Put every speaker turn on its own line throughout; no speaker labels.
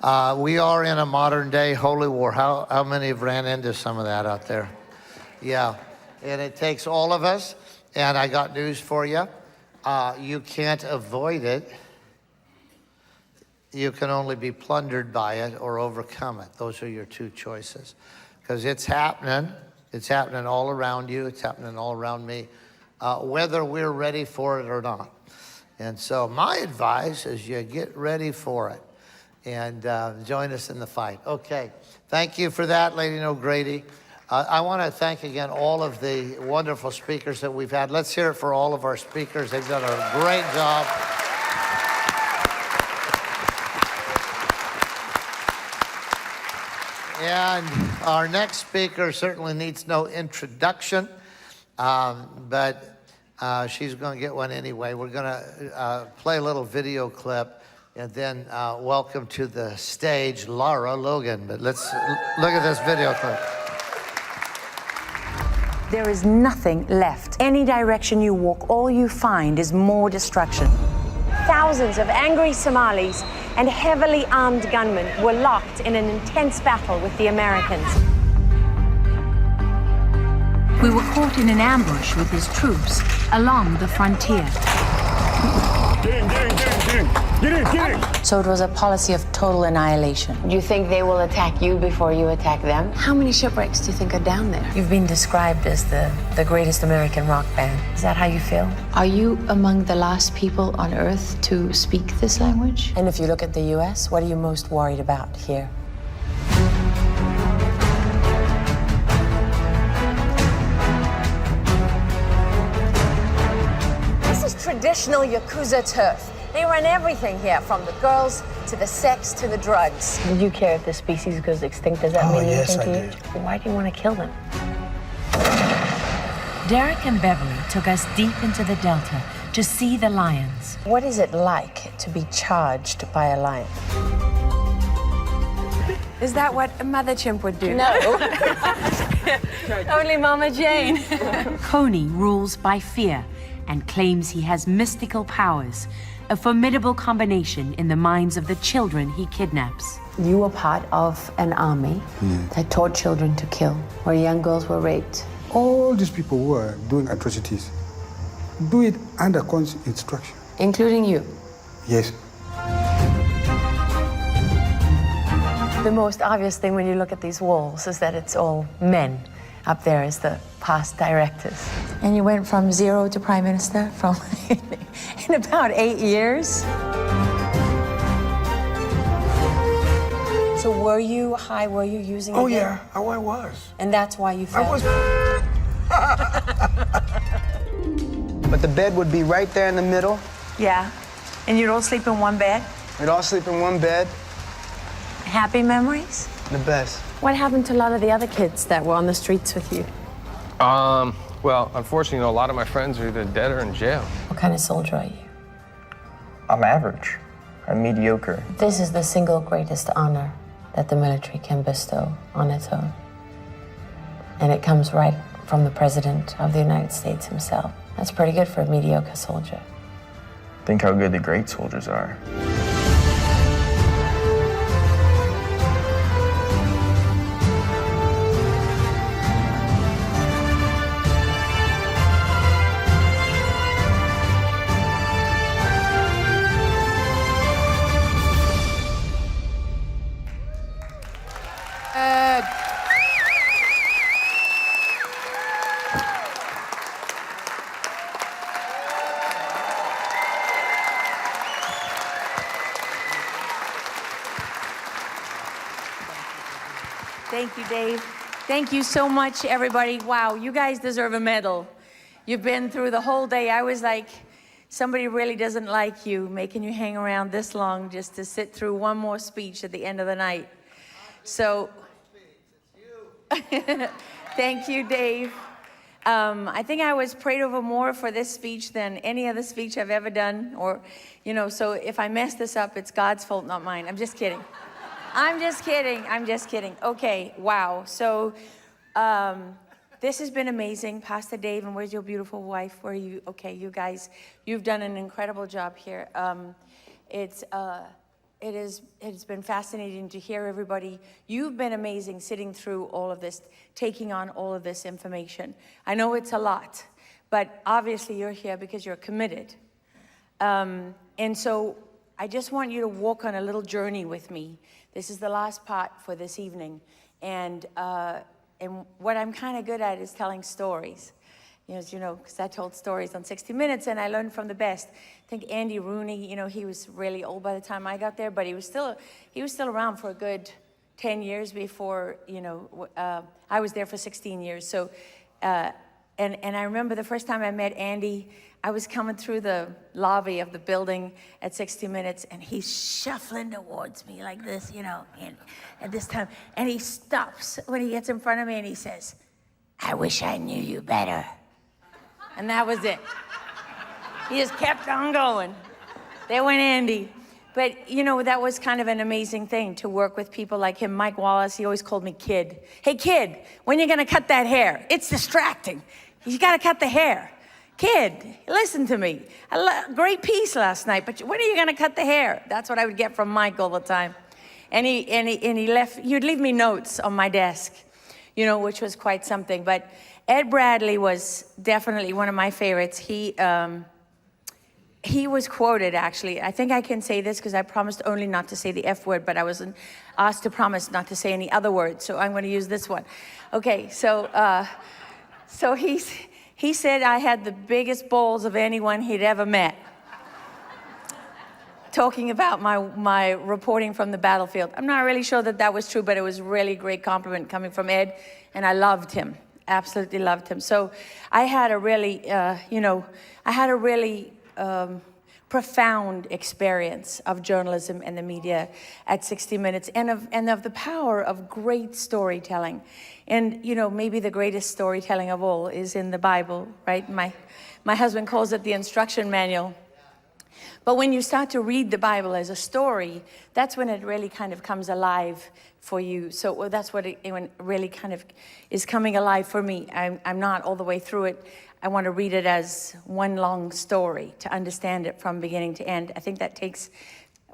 We are in a modern day holy war. How many have ran into some of that out there? Yeah, and it takes all of us. And I got news for you. You can't avoid it. You can only be plundered by it or overcome it. Those are your two choices. Because it's happening. It's happening all around you. It's happening all around me, whether we're ready for it or not. And so my advice is you get ready for it and join us in the fight. Okay, thank you for that, Lady O'Grady. I want to thank again all of the wonderful speakers that we've had. Let's hear it for all of our speakers. They've done a great job. And our next speaker certainly needs no introduction, but she's going to get one anyway. We're going to play a little video clip and then welcome to the stage Lara Logan. But let's look at this video clip.
There is nothing left. Any direction you walk, all you find is more destruction.
Thousands of angry Somalis and heavily armed gunmen were locked in an intense battle with the Americans.
We were caught in an ambush with his troops along the frontier.
Get in.
So it was a policy of total annihilation.
Do you think they will attack you before you attack them?
How many shipwrecks do you think are down there?
You've been described as the greatest American rock band. Is that how you feel?
Are you among the last people on Earth to speak this language?
And if you look at the U.S., what are you most worried about here?
This is traditional Yakuza turf. They run everything here, from the girls to the sex to the drugs.
Did you care if the species goes extinct? Does that mean anything to you? Why do you want to kill them?
Derek and Beverly took us deep into the Delta to see the lions.
What is it like to be charged by a lion? Is that what a mother chimp would do?
No. Only Mama Jane.
Coney rules by fear and claims he has mystical powers, a formidable combination in the minds of the children he kidnaps.
You were part of an army that taught children to kill, where young girls were raped.
All these people who are doing atrocities do it under constant instruction.
Including you.
Yes.
The most obvious thing when you look at these walls is that it's all men up there as the past directors. And you went from 0 to prime minister in about 8 years. So were you high? Were you using it?
Oh, yeah, I was.
And that's why you fell?
I was.
But the bed would be right there in the middle.
Yeah. And you'd all sleep in one bed?
We'd all sleep in one bed.
Happy memories?
The best.
What happened to a lot of the other kids that were on the streets with you?
Well, unfortunately, a lot of my friends are either dead or in jail.
What kind of soldier are you?
I'm average. I'm mediocre.
This is the single greatest honor that the military can bestow on its own. And it comes right from the President of the United States himself. That's pretty good for a mediocre soldier.
Think how good the great soldiers are.
Thank you, Dave. Thank you so much, everybody. Wow, you guys deserve a medal. You've been through the whole day. I was like, somebody really doesn't like you, making you hang around this long just to sit through one more speech at the end of the night. So, thank you, Dave. I think I was prayed over more for this speech than any other speech I've ever done. Or, you know, so if I mess this up, it's God's fault, not mine. I'm just kidding. I'm just kidding. Okay, wow. So this has been amazing. Pastor Dave, and where's your beautiful wife? Where are you? Okay, you guys, you've done an incredible job here. It's it's been fascinating to hear everybody. You've been amazing sitting through all of this, taking on all of this information. I know it's a lot, but obviously you're here because you're committed. And so I just want you to walk on a little journey with me. This is the last part for this evening. And what I'm kind of good at is telling stories. As you know, because I told stories on 60 Minutes and I learned from the best. I think Andy Rooney, he was really old by the time I got there, but he was still around for a good 10 years before, I was there for 16 years. So, and I remember the first time I met Andy, I was coming through the lobby of the building at 60 Minutes, and he's shuffling towards me like this, and at this time, and he stops when he gets in front of me and he says, "I wish I knew you better." And that was it. He just kept on going. There went Andy. But, that was kind of an amazing thing to work with people like him. Mike Wallace, he always called me kid. "Hey, kid, when you gonna cut that hair? It's distracting. You gotta cut the hair. Kid, listen to me. Great piece last night, but when are you gonna cut the hair?" That's what I would get from Mike all the time. And he'd leave me notes on my desk, which was quite something. But Ed Bradley was definitely one of my favorites. He was quoted, actually. I think I can say this because I promised only not to say the F word, but I was asked to promise not to say any other words, so I'm going to use this one. Okay, so he said I had the biggest balls of anyone he'd ever met. Talking about my reporting from the battlefield. I'm not really sure that was true, but it was a really great compliment coming from Ed, and I loved him. Absolutely loved him. So I had a really, profound experience of journalism and the media at 60 Minutes, and of the power of great storytelling. And maybe the greatest storytelling of all is in the Bible, right? My husband calls it the instruction manual. But when you start to read the Bible as a story, that's when it really kind of comes alive for you. So that's what it really kind of is coming alive for me. I'm not all the way through it. I want to read it as one long story to understand it from beginning to end. I think that takes...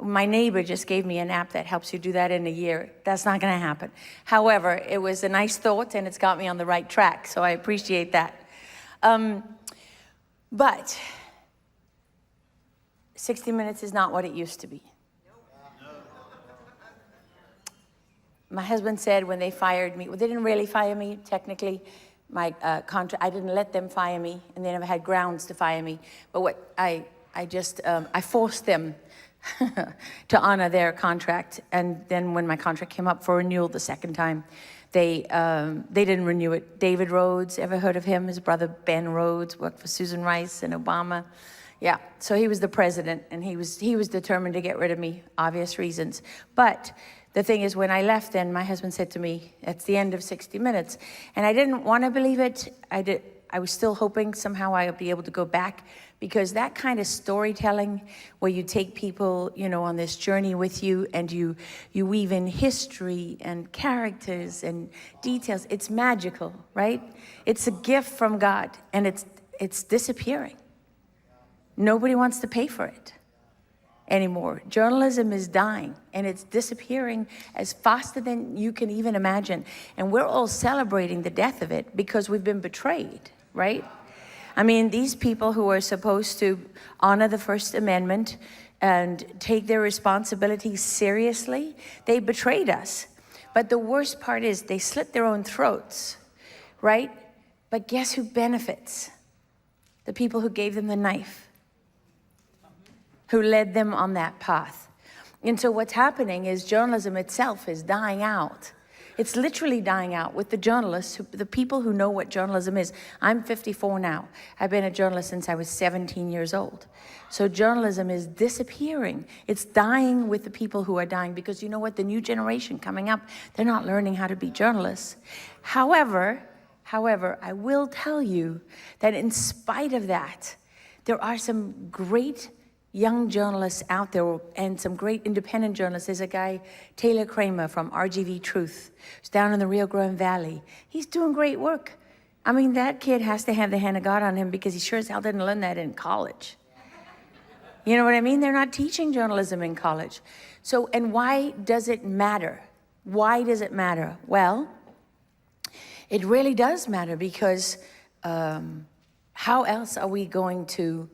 My neighbor just gave me an app that helps you do that in a year. That's not going to happen. However, it was a nice thought, and it's got me on the right track, so I appreciate that. But 60 Minutes is not what it used to be. My husband said when they fired me, well, they didn't really fire me, technically. My contract, I didn't let them fire me, and they never had grounds to fire me. But what I forced them to honor their contract. And then when my contract came up for renewal the second time, they didn't renew it. David Rhodes, ever heard of him? His brother Ben Rhodes worked for Susan Rice and Obama. Yeah, so he was the president, and he was determined to get rid of me, obvious reasons. But the thing is, when I left, then my husband said to me, "It's the end of 60 Minutes." And I didn't want to believe it. I was still hoping somehow I would be able to go back, because that kind of storytelling where you take people, on this journey with you, and you weave in history and characters and details, it's magical, right? It's a gift from God, and it's disappearing. Nobody wants to pay for it anymore. Journalism is dying, and it's disappearing as faster than you can even imagine. And we're all celebrating the death of it because we've been betrayed, right? I mean, these people who are supposed to honor the First Amendment and take their responsibilities seriously, they betrayed us. But the worst part is they slit their own throats, right? But guess who benefits? The people who gave them the knife, who led them on that path. And so what's happening is journalism itself is dying out. It's literally dying out with the journalists, the people who know what journalism is. I'm 54 now. I've been a journalist since I was 17 years old. So journalism is disappearing. It's dying with the people who are dying, because you know what? The new generation coming up, they're not learning how to be journalists. However, I will tell you that in spite of that, there are some great young journalists out there, and some great independent journalists. There's a guy, Taylor Kramer from RGV Truth, who's down in the Rio Grande Valley. He's doing great work. I mean, that kid has to have the hand of God on him, because he sure as hell didn't learn that in college. You know what I mean? They're not teaching journalism in college. So, and why does it matter? Why does it matter? Well, it really does matter because how else are we going to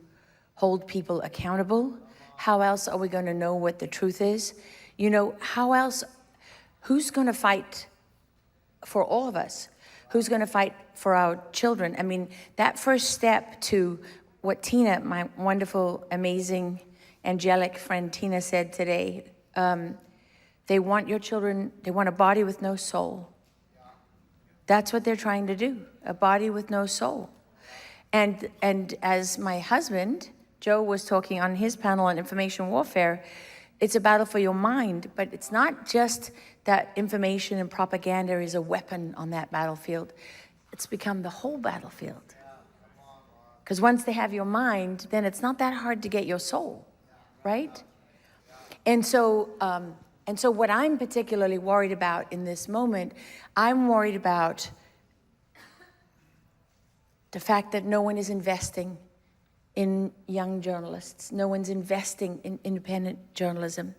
hold people accountable? How else are we going to know what the truth is? You know, how else, who's going to fight for all of us? Who's going to fight for our children? I mean, that first step to what Tina, my wonderful, amazing, angelic friend Tina said today, they want your children, they want a body with no soul. That's what they're trying to do, a body with no soul. And as my husband, Joe, was talking on his panel on information warfare, it's a battle for your mind, but it's not just that information and propaganda is a weapon on that battlefield. It's become the whole battlefield. Because once they have your mind, then it's not that hard to get your soul, right? And so what I'm particularly worried about in this moment, I'm worried about the fact that no one is investing in young journalists. No one's investing in independent journalism.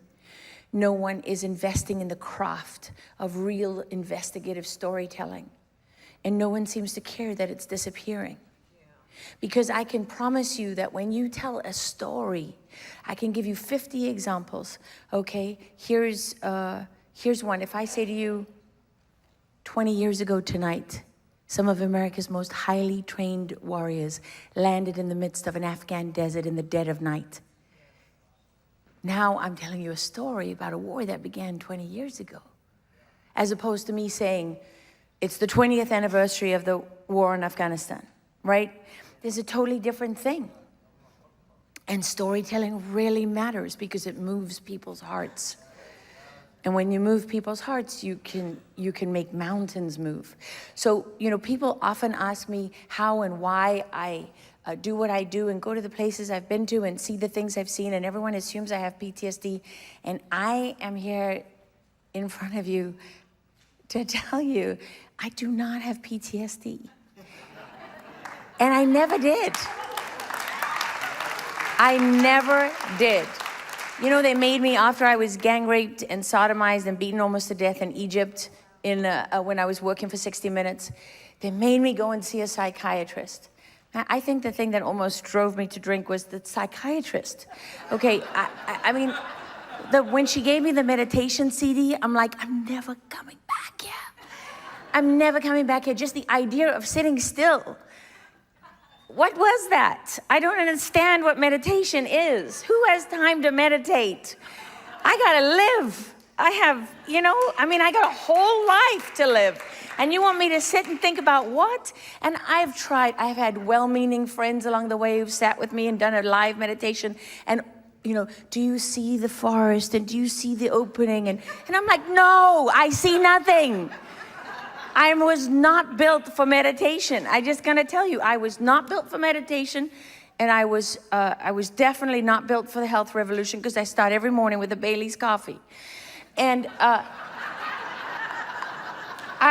No one is investing in the craft of real investigative storytelling. And no one seems to care that it's disappearing. Because I can promise you that when you tell a story, I can give you 50 examples, okay? Here's one. If I say to you, 20 years ago tonight, some of America's most highly trained warriors landed in the midst of an Afghan desert in the dead of night. Now I'm telling you a story about a war that began 20 years ago, as opposed to me saying, it's the 20th anniversary of the war in Afghanistan, right? There's a totally different thing. And storytelling really matters because it moves people's hearts. And when you move people's hearts, you can make mountains move. So, you know, people often ask me how and why I do what I do and go to the places I've been to and see the things I've seen, and everyone assumes I have PTSD. And I am here in front of you to tell you, I do not have PTSD. And I never did. I never did. You know, they made me, after I was gang raped and sodomized and beaten almost to death in Egypt when I was working for 60 Minutes, they made me go and see a psychiatrist. I think the thing that almost drove me to drink was the psychiatrist. Okay, I mean, when she gave me the meditation CD, I'm like, I'm never coming back here. I'm never coming back here. Just the idea of sitting still. What was that? I don't understand what meditation is. Who has time to meditate? I gotta live. I have, you know, I mean, I got a whole life to live. And you want me to sit and think about what? And I've tried. I've had well-meaning friends along the way who've sat with me and done a live meditation. And, you know, do you see the forest? And do you see the opening? And I'm like, no, I see nothing. I was not built for meditation. I just gonna tell you, I was not built for meditation, and I was definitely not built for the health revolution because I start every morning with a Bailey's coffee. And I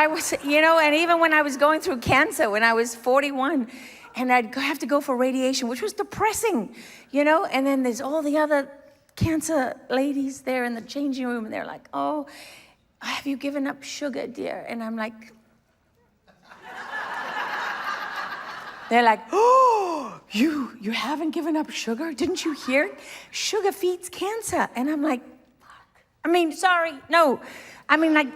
was, you know, and even when I was going through cancer, when I was 41, and I'd have to go for radiation, which was depressing, you know, and then there's all the other cancer ladies there in the changing room, and they're like, oh, have you given up sugar, dear? And I'm like, they're like, oh, you haven't given up sugar? Didn't you hear it? Sugar feeds cancer. And I'm like, fuck. I mean, sorry, no. I mean, like,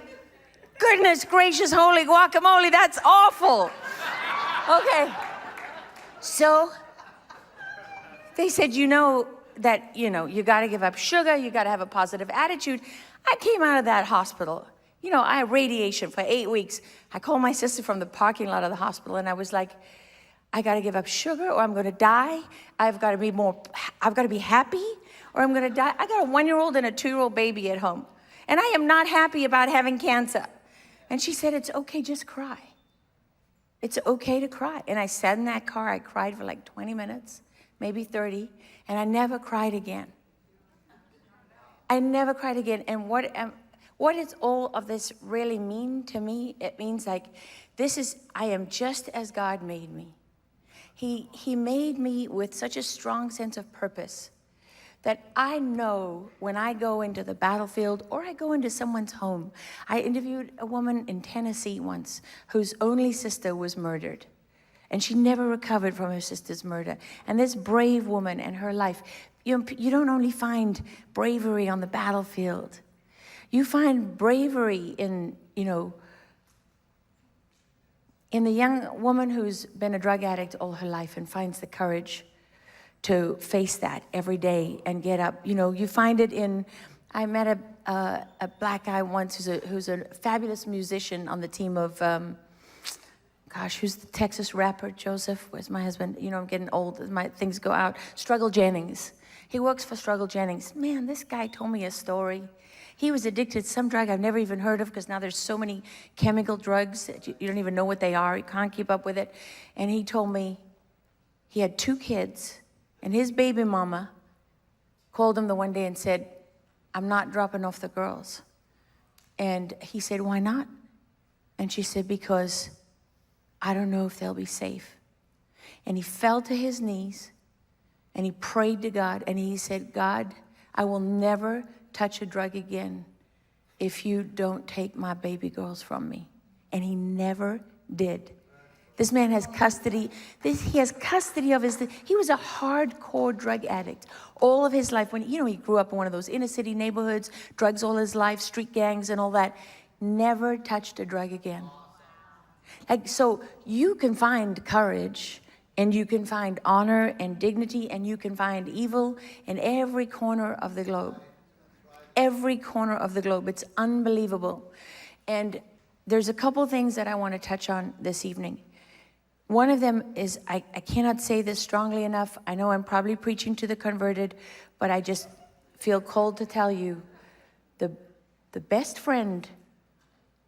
goodness gracious, holy guacamole, that's awful. Okay. So they said, you know, that, you know, you gotta give up sugar, you gotta have a positive attitude. I came out of that hospital. You know, I had radiation for 8 weeks. I called my sister from the parking lot of the hospital, and I was like, I gotta give up sugar or I'm gonna die. I've gotta be happy or I'm gonna die. I got a 1-year-old and a 2-year-old baby at home. And I am not happy about having cancer. And she said, it's okay, just cry. It's okay to cry. And I sat in that car, I cried for like 20 minutes, maybe 30, and I never cried again. I never cried again. And what does all of this really mean to me? It means like, I am just as God made me. He made me with such a strong sense of purpose. that I know when I go into the battlefield or I go into someone's home. I interviewed a woman in Tennessee once whose only sister was murdered, and she never recovered from her sister's murder. And this brave woman and her life, you don't only find bravery on the battlefield. You find bravery in, in the young woman who's been a drug addict all her life and finds the courage to face that every day and get up. You find it in, I met a black guy once who's a fabulous musician on the team of, who's the Texas rapper, Joseph? Where's my husband? I'm getting old, things go out. Struggle Jennings. He works for Struggle Jennings. Man, this guy told me a story. He was addicted to some drug I've never even heard of, because now there's so many chemical drugs that you don't even know what they are. You can't keep up with it. And he told me he had 2 kids, and his baby mama called him the one day and said, "I'm not dropping off the girls." And he said, "Why not?" And she said, "Because I don't know if they'll be safe." And he fell to his knees and he prayed to God, and he said, "God, I will never touch a drug again if you don't take my baby girls from me." And he never did. This man has custody. He has custody of he was a hardcore drug addict all of his life. When he grew up in one of those inner city neighborhoods, drugs all his life, street gangs and all that. Never touched a drug again. So you can find courage, and you can find honor and dignity, and you can find evil in every corner of the globe. Every corner of the globe. It's unbelievable. And there's a couple things that I want to touch on this evening. One of them is, I cannot say this strongly enough. I know I'm probably preaching to the converted, but I just feel called to tell you, the best friend,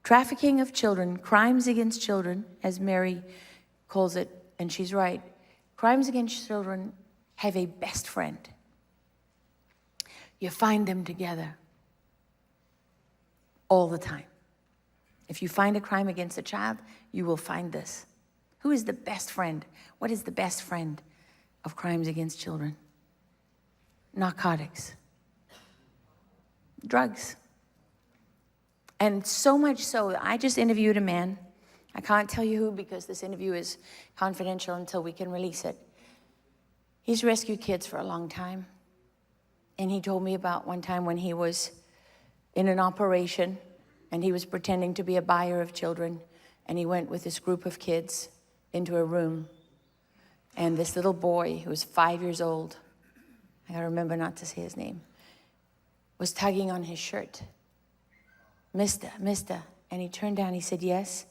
trafficking of children, crimes against children, as Mary calls it, and she's right, crimes against children have a best friend. You find them together all the time. If you find a crime against a child, you will find this. Who is the best friend? What is the best friend of crimes against children? Narcotics. Drugs. And so much so, I just interviewed a man. I can't tell you who, because this interview is confidential until we can release it. He's rescued kids for a long time. And he told me about one time when he was in an operation and he was pretending to be a buyer of children, and he went with this group of kids into a room, and this little boy who was 5 years old, I gotta remember not to say his name, was tugging on his shirt. Mister, and he turned down, he said, "Yes."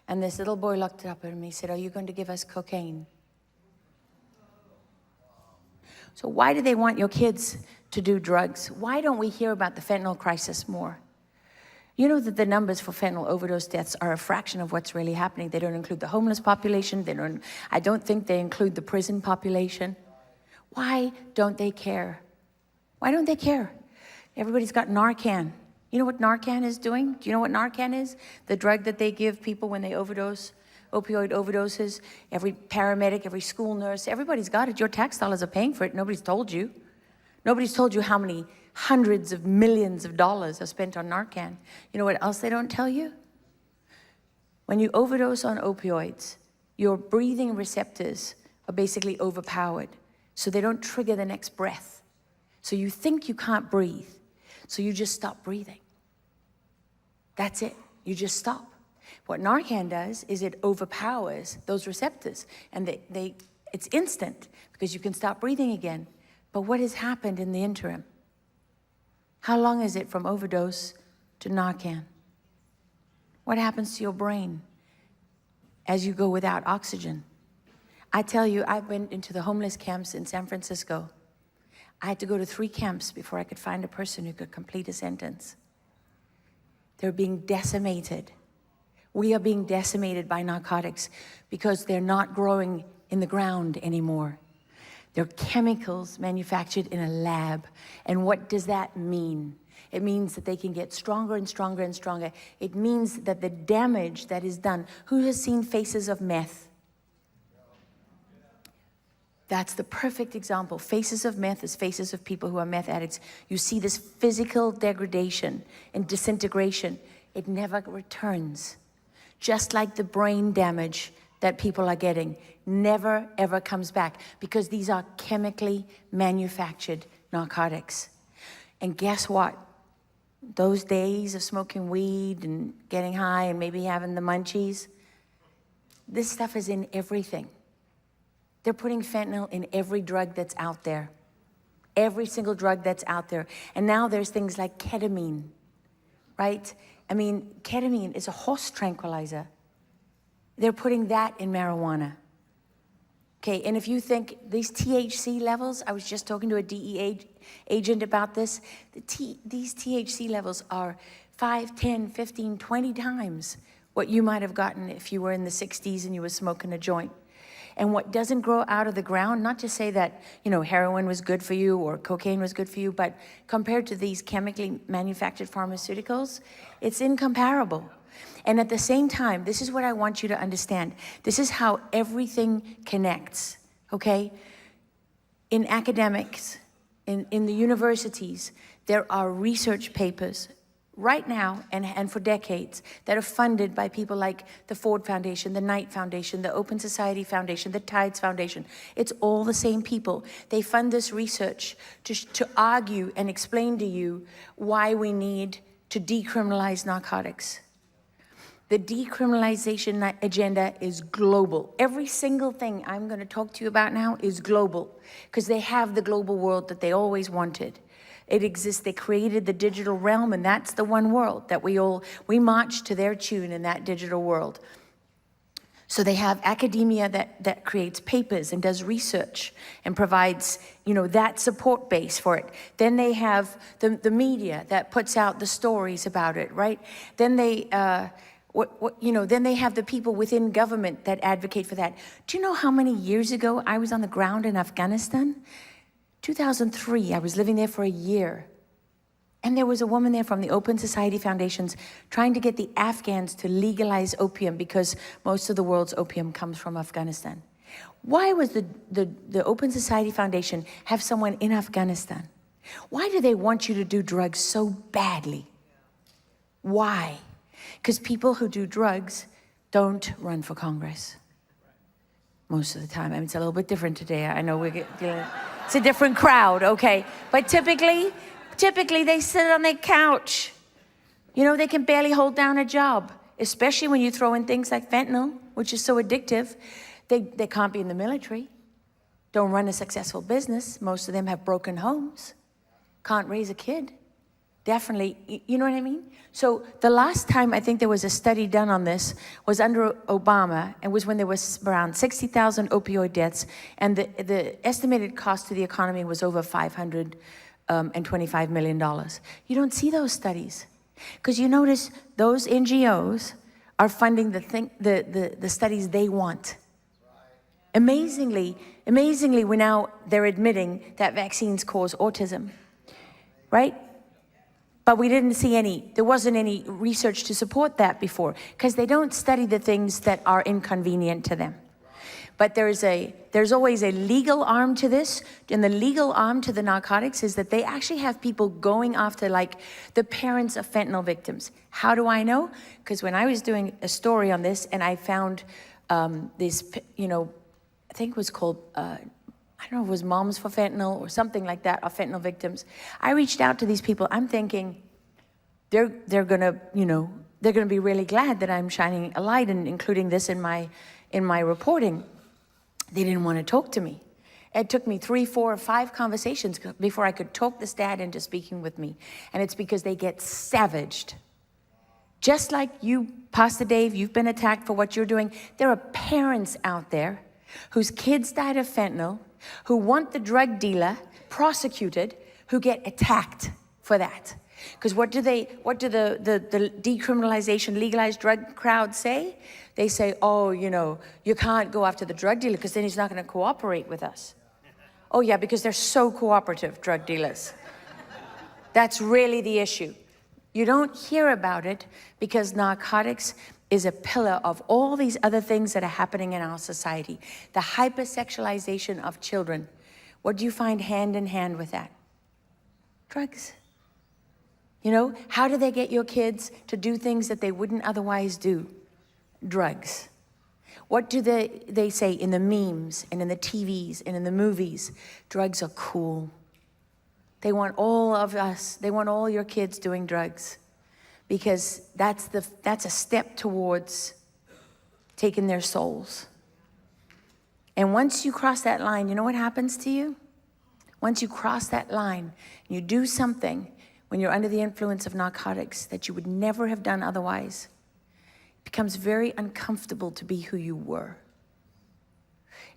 And this little boy looked up at him, he said, "Are you going to give us cocaine?" So why do they want your kids to do drugs? Why don't we hear about the fentanyl crisis more? You know that the numbers for fentanyl overdose deaths are a fraction of what's really happening. They don't include the homeless population. I don't think they include the prison population. Why don't they care? Why don't they care? Everybody's got Narcan. You know what Narcan is doing? Do you know what Narcan is? The drug that they give people when they overdose, opioid overdoses. Every paramedic, every school nurse, everybody's got it. Your tax dollars are paying for it. Nobody's told you. Nobody's told you how many hundreds of millions of dollars are spent on Narcan. You know what else they don't tell you? When you overdose on opioids, your breathing receptors are basically overpowered, so they don't trigger the next breath. So you think you can't breathe, so you just stop breathing. That's it. You just stop. What Narcan does is it overpowers those receptors, and it's instant because you can stop breathing again. But what has happened in the interim? How long is it from overdose to Narcan? What happens to your brain as you go without oxygen? I tell you, I've been into the homeless camps in San Francisco. I had to go to 3 camps before I could find a person who could complete a sentence. They're being decimated. We are being decimated by narcotics because they're not growing in the ground anymore. They're chemicals manufactured in a lab. And what does that mean? It means that they can get stronger and stronger and stronger. It means that the damage that is done. Who has seen Faces of Meth? That's the perfect example. Faces of meth is faces of people who are meth addicts. You see this physical degradation and disintegration. It never returns. Just like the brain damage that people are getting never, ever comes back, because these are chemically manufactured narcotics. And guess what? Those days of smoking weed and getting high and maybe having the munchies, this stuff is in everything. They're putting fentanyl in every drug that's out there. Every single drug that's out there. And now there's things like ketamine, right? I mean, ketamine is a horse tranquilizer. They're putting that in marijuana. Okay, and if you think these THC levels, I was just talking to a DEA agent about this, these THC levels are 5, 10, 15, 20 times what you might have gotten if you were in the 60s and you were smoking a joint. And what doesn't grow out of the ground, not to say that, you know, heroin was good for you or cocaine was good for you, but compared to these chemically manufactured pharmaceuticals, it's incomparable. And at the same time, this is what I want you to understand. This is how everything connects, okay? In academics, in the universities, there are research papers right now and for decades that are funded by people like the Ford Foundation, the Knight Foundation, the Open Society Foundation, the Tidings Foundation. It's all the same people. They fund this research to argue and explain to you why we need to decriminalize narcotics. The decriminalization agenda is global. Every single thing I'm going to talk to you about now is global, because they have the global world that they always wanted. It exists. They created the digital realm, and that's the one world that we march to their tune in that digital world. So they have academia that creates papers and does research and provides, you know, that support base for it. Then they have the media that puts out the stories about it, right? Then they, then they have the people within government that advocate for that. Do you know how many years ago I was on the ground in Afghanistan? 2003, I was living there for a year. And there was a woman there from the Open Society Foundations trying to get the Afghans to legalize opium, because most of the world's opium comes from Afghanistan. Why was the Open Society Foundation have someone in Afghanistan? Why do they want you to do drugs so badly? Why? Because people who do drugs don't run for Congress. Most of the time. I mean, it's a little bit different today. I know it's a different crowd, okay? But typically they sit on their couch. You know, they can barely hold down a job, especially when you throw in things like fentanyl, which is so addictive. They can't be in the military, don't run a successful business. Most of them have broken homes, can't raise a kid. Definitely, you know what I mean? So the last time I think there was a study done on this was under Obama, and was when there was around 60,000 opioid deaths, and the estimated cost to the economy was over $525 million. You don't see those studies, because you notice those NGOs are funding the studies they want. Amazingly, they're admitting that vaccines cause autism, right? But we didn't see there wasn't any research to support that before, because they don't study the things that are inconvenient to them. But there's always a legal arm to this, and the legal arm to the narcotics is that they actually have people going after, like, the parents of fentanyl victims. How do I know? Because when I was doing a story on this, and I found this, you know, I think it was called, I don't know if it was Moms for Fentanyl or something like that, of fentanyl victims. I reached out to these people. I'm thinking they're gonna be really glad that I'm shining a light and including this in my reporting. They didn't want to talk to me. It took me 3, 4, or 5 conversations before I could talk this dad into speaking with me. And it's because they get savaged. Just like you, Pastor Dave, you've been attacked for what you're doing. There are parents out there whose kids died of fentanyl, who want the drug dealer prosecuted, who get attacked for that. Because what do the decriminalization, legalized drug crowd say? They say, oh, you know, you can't go after the drug dealer because then he's not going to cooperate with us. Oh yeah, because they're so cooperative, drug dealers. That's really the issue. You don't hear about it because narcotics is a pillar of all these other things that are happening in our society. The hypersexualization of children. What do you find hand in hand with that? Drugs. You know, how do they get your kids to do things that they wouldn't otherwise do? Drugs. What do they say in the memes and in the TVs and in the movies? Drugs are cool. They want all of us, they want all your kids doing drugs, because that's a step towards taking their souls. And once you cross that line, you know what happens to you? Once you cross that line, you do something when you're under the influence of narcotics that you would never have done otherwise. It becomes very uncomfortable to be who you were.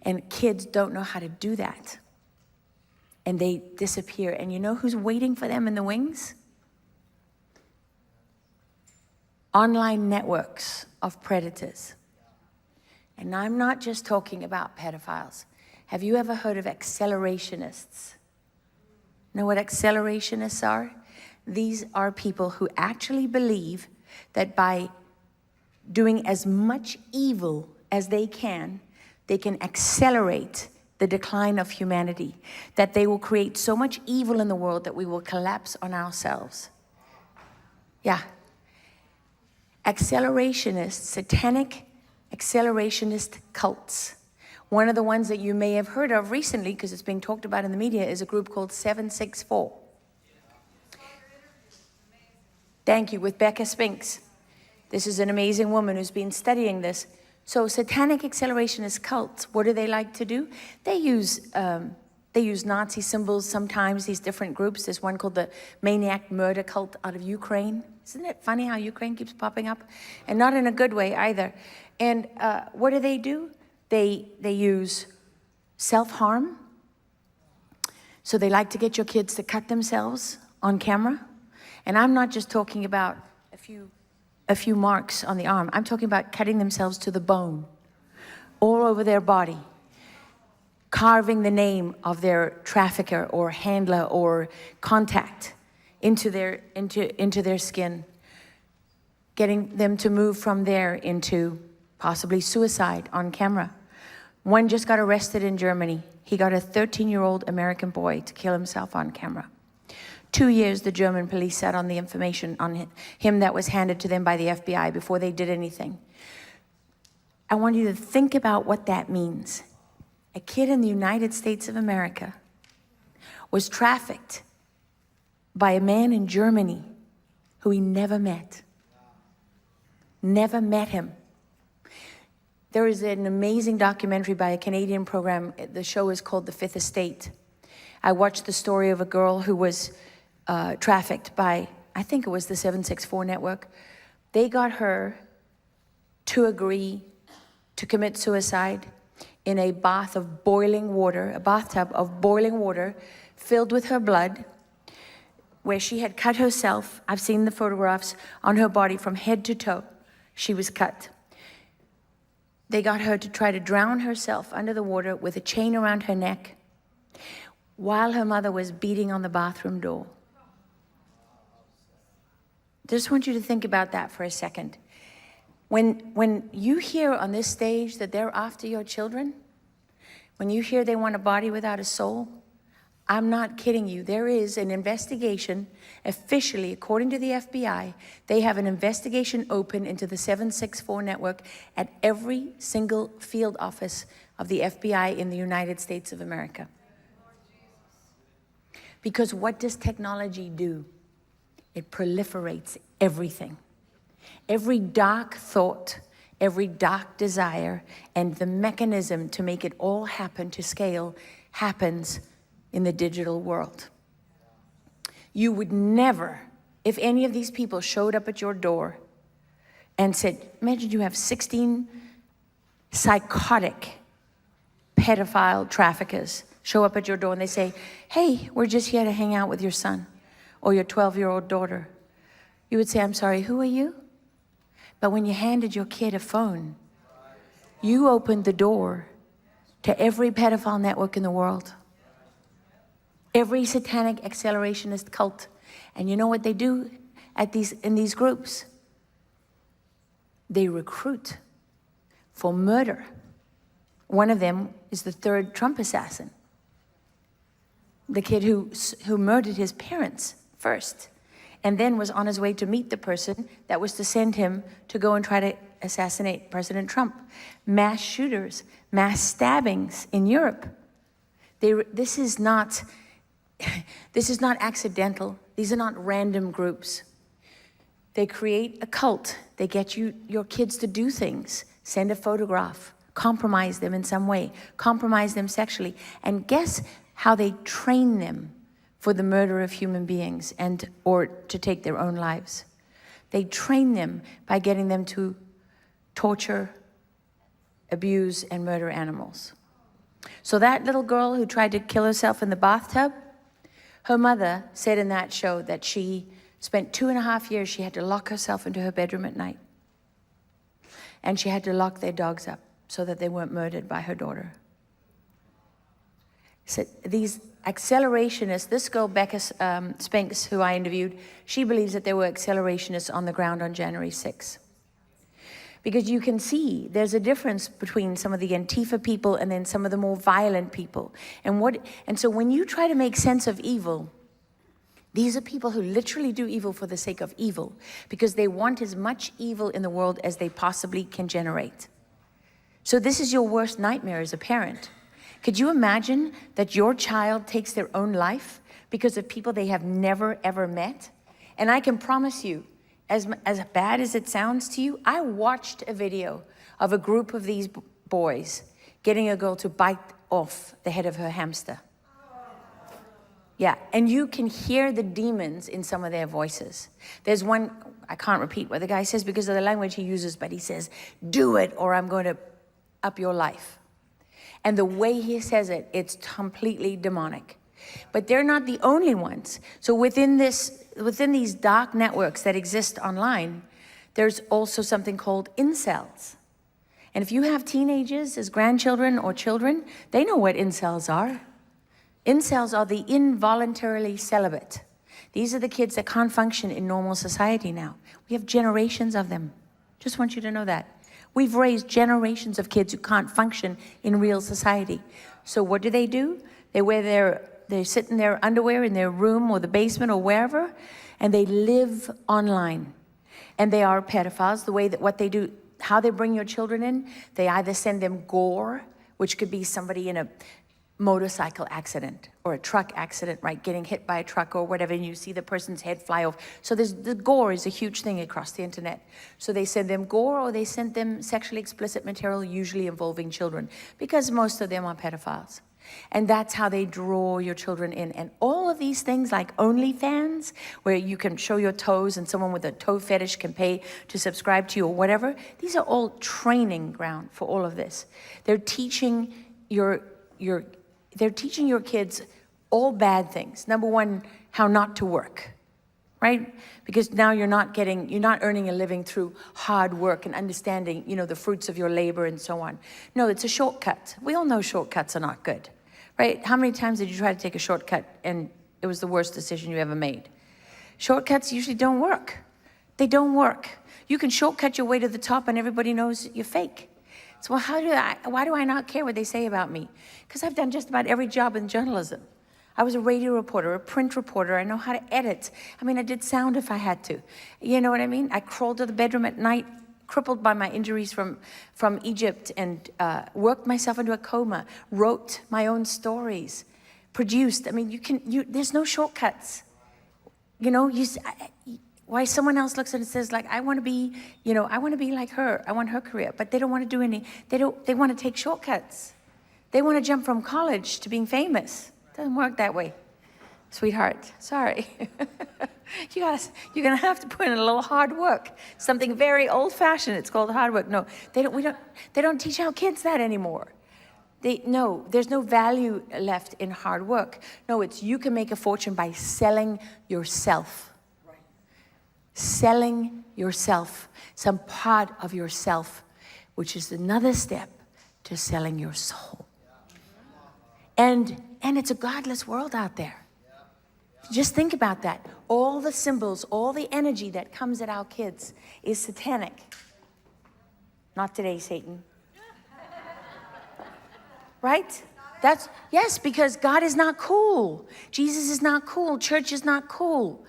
And kids don't know how to do that. And they disappear. And you know who's waiting for them in the wings? Online networks of predators. And I'm not just talking about pedophiles. Have you ever heard of accelerationists? Know what accelerationists are? These are people who actually believe that by doing as much evil as they can accelerate the decline of humanity, that they will create so much evil in the world that we will collapse on ourselves. Yeah. Accelerationists, satanic accelerationist cults. One of the ones that you may have heard of recently, because it's being talked about in the media, is a group called 764. Thank you, with Becca Spinks. This is an amazing woman who's been studying this. So satanic accelerationist cults, what do they like to do? They use Nazi symbols sometimes, these different groups. There's one called the Maniac Murder Cult out of Ukraine. Isn't it funny how Ukraine keeps popping up? And not in a good way either. And what do? They use self-harm. So they like to get your kids to cut themselves on camera. And I'm not just talking about a few marks on the arm. I'm talking about cutting themselves to the bone, all over their body, carving the name of their trafficker or handler or contact into their skin, getting them to move from there into possibly suicide on camera. One just got arrested in Germany. He got a 13-year-old American boy to kill himself on camera. 2 years the German police sat on the information on him that was handed to them by the FBI before they did anything. I want you to think about what that means. A kid in the United States of America was trafficked by a man in Germany who he never met. Never met him. There is an amazing documentary by a Canadian program. The show is called The Fifth Estate. I watched the story of a girl who was trafficked by, I think it was the 764 network. They got her to agree to commit suicide in a bath of boiling water, a bathtub of boiling water filled with her blood, where she had cut herself. I've seen the photographs on her body from head to toe. She was cut. They got her to try to drown herself under the water with a chain around her neck while her mother was beating on the bathroom door. Just want you to think about that for a second. When you hear on this stage that they're after your children, when you hear they want a body without a soul, I'm not kidding you. There is an investigation, officially, according to the FBI, they have an investigation open into the 764 network at every single field office of the FBI in the United States of America. Because what does technology do? It proliferates everything. Every dark thought, every dark desire, and the mechanism to make it all happen to scale happens in the digital world. You would never, if any of these people showed up at your door and said, imagine you have 16 psychotic pedophile traffickers show up at your door and they say, hey, we're just here to hang out with your son or your 12-year-old daughter. You would say, I'm sorry, who are you? But when you handed your kid a phone, you opened the door to every pedophile network in the world, every satanic accelerationist cult. And you know what they do in these groups? they recruit for murder. One of them is the third Trump assassin, the kid who murdered his parents first, and then was on his way to meet the person that was to send him to go and try to assassinate President Trump. Mass shooters, mass stabbings in Europe. This is not accidental. These are not random groups. They create a cult. They get your kids to do things, send a photograph, compromise them in some way, compromise them sexually, and guess how they train them for the murder of human beings or to take their own lives. They train them by getting them to torture, abuse, and murder animals. So that little girl who tried to kill herself in the bathtub, her mother said in that show that she spent 2.5 years, she had to lock herself into her bedroom at night. And she had to lock their dogs up so that they weren't murdered by her daughter. So these accelerationists, this girl, Becca Spinks, who I interviewed, she believes that there were accelerationists on the ground on January 6th. Because you can see there's a difference between some of the Antifa people and then some of the more violent people. And so when you try to make sense of evil, these are people who literally do evil for the sake of evil, because they want as much evil in the world as they possibly can generate. So this is your worst nightmare as a parent. Could you imagine that your child takes their own life because of people they have never, ever met? And I can promise you, as bad as it sounds to you, I watched a video of a group of these boys getting a girl to bite off the head of her hamster. Yeah, and you can hear the demons in some of their voices. There's one, I can't repeat what the guy says because of the language he uses, but he says, "Do it or I'm going to up your life." And the way he says it, it's completely demonic. But they're not the only ones. So within these dark networks that exist online, there's also something called incels. And if you have teenagers as grandchildren or children, they know what incels are. Incels are the involuntarily celibate. These are the kids that can't function in normal society now. We have generations of them. Just want you to know that. We've raised generations of kids who can't function in real society. So what do? They sit in their underwear in their room or the basement or wherever, and they live online. And they are pedophiles. What they do, how they bring your children in, they either send them gore, which could be somebody in a motorcycle accident or a truck accident, right? Getting hit by a truck or whatever, and you see the person's head fly off. So the gore is a huge thing across the internet. So they send them gore or they send them sexually explicit material, usually involving children, because most of them are pedophiles. And that's how they draw your children in. And all of these things like OnlyFans, where you can show your toes and someone with a toe fetish can pay to subscribe to you or whatever, these are all training ground for all of this. They're teaching your kids all bad things. Number one, how not to work, right? Because now you're not earning a living through hard work and understanding, the fruits of your labor and so on. No, it's a shortcut. We all know shortcuts are not good, right? How many times did you try to take a shortcut and it was the worst decision you ever made? Shortcuts usually don't work. They don't work. You can shortcut your way to the top and everybody knows you're fake. So why do I not care what they say about me? Because I've done just about every job in journalism. I was a radio reporter, a print reporter. I know how to edit. I did sound if I had to. You know what I mean? I crawled to the bedroom at night, crippled by my injuries from Egypt, and worked myself into a coma, wrote my own stories, produced. There's no shortcuts. Why someone else looks at it and says, like, I want to be like her. I want her career. But they don't want to do they want to take shortcuts. They want to jump from college to being famous. It doesn't work that way, sweetheart. Sorry. You're going to have to put in a little hard work. Something very old-fashioned. It's called hard work. No, they don't teach our kids that anymore. There's no value left in hard work. No, it's you can make a fortune by selling yourself. Selling yourself, some part of yourself, which is another step to selling your soul. And it's a godless world out there. Just think about that. All the symbols, all the energy that comes at our kids is satanic. Not today, Satan. Right? Yes, because God is not cool. Jesus is not cool. Church is not cool.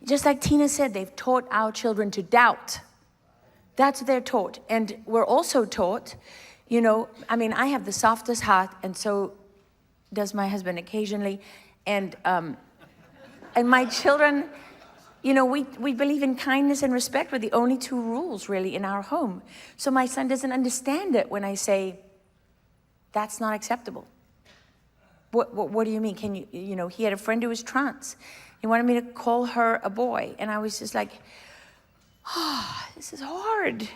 Just like Tina said, they've taught our children to doubt. That's what they're taught. And we're also taught, you know, I mean, I have the softest heart, and so does my husband occasionally. And my children, you know, we believe in kindness and respect were the only two rules really in our home. So my son doesn't understand it when I say, that's not acceptable. What do you mean? Can you, you know, he had a friend who was trans. He wanted me to call her a boy. And I was just like, oh, this is hard. And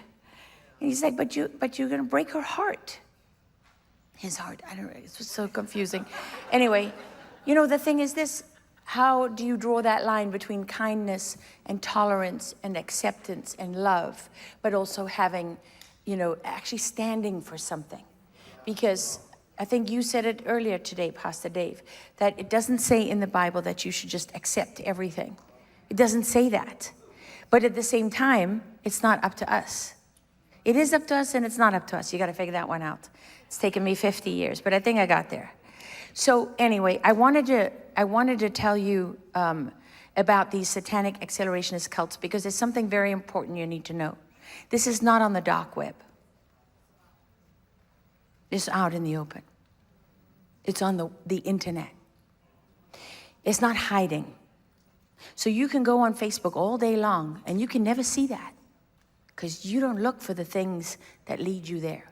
he's like, but you're going to break her heart. His heart, I don't know, it was so confusing. Anyway, you know, the thing is this, how do you draw that line between kindness and tolerance and acceptance and love, but also having, you know, actually standing for something? Because I think you said it earlier today, Pastor Dave, that it doesn't say in the Bible that you should just accept everything. It doesn't say that. But at the same time, it's not up to us. It is up to us and it's not up to us. You got to figure that one out. It's taken me 50 years, but I think I got there. So anyway, I wanted to tell you about these satanic accelerationist cults because there's something very important you need to know. This is not on the dark web. It's out in the open. It's on the internet. It's not hiding. So you can go on Facebook all day long and you can never see that because you don't look for the things that lead you there.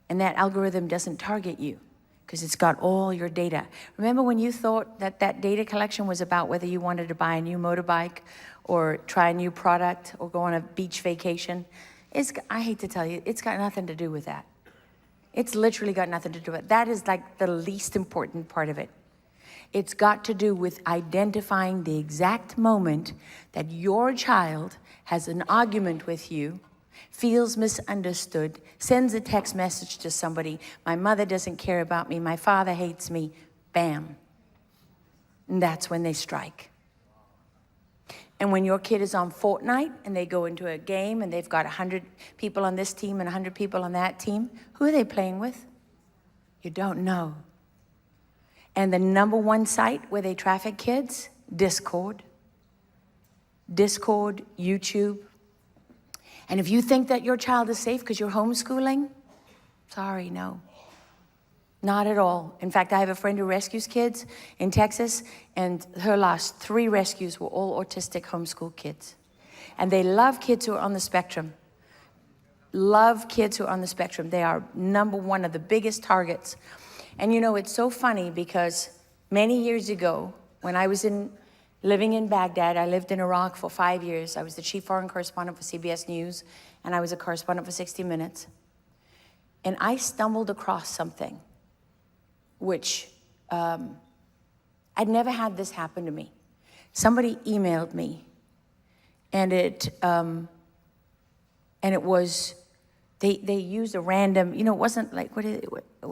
And that algorithm doesn't target you because it's got all your data. Remember when you thought that data collection was about whether you wanted to buy a new motorbike or try a new product or go on a beach vacation? I hate to tell you, it's got nothing to do with that. It's literally got nothing to do with it. That is like the least important part of it. It's got to do with identifying the exact moment that your child has an argument with you, feels misunderstood, sends a text message to somebody, my mother doesn't care about me, my father hates me, bam. And that's when they strike. And when your kid is on Fortnite and they go into a game and they've got 100 people on this team and 100 people on that team, who are they playing with? You don't know. And the number one site where they traffic kids, Discord. Discord, YouTube. And if you think that your child is safe because you're homeschooling, sorry, no. Not at all. In fact, I have a friend who rescues kids in Texas, and her last 3 rescues were all autistic homeschool kids. And they love kids who are on the spectrum. Love kids who are on the spectrum. They are number one of the biggest targets. And you know, it's so funny because many years ago, when I was living in Baghdad, I lived in Iraq for 5 years. I was the chief foreign correspondent for CBS News, and I was a correspondent for 60 Minutes. And I stumbled across something which I'd never had this happen to me. Somebody emailed me, and it was, they used a random, you know, it wasn't like, what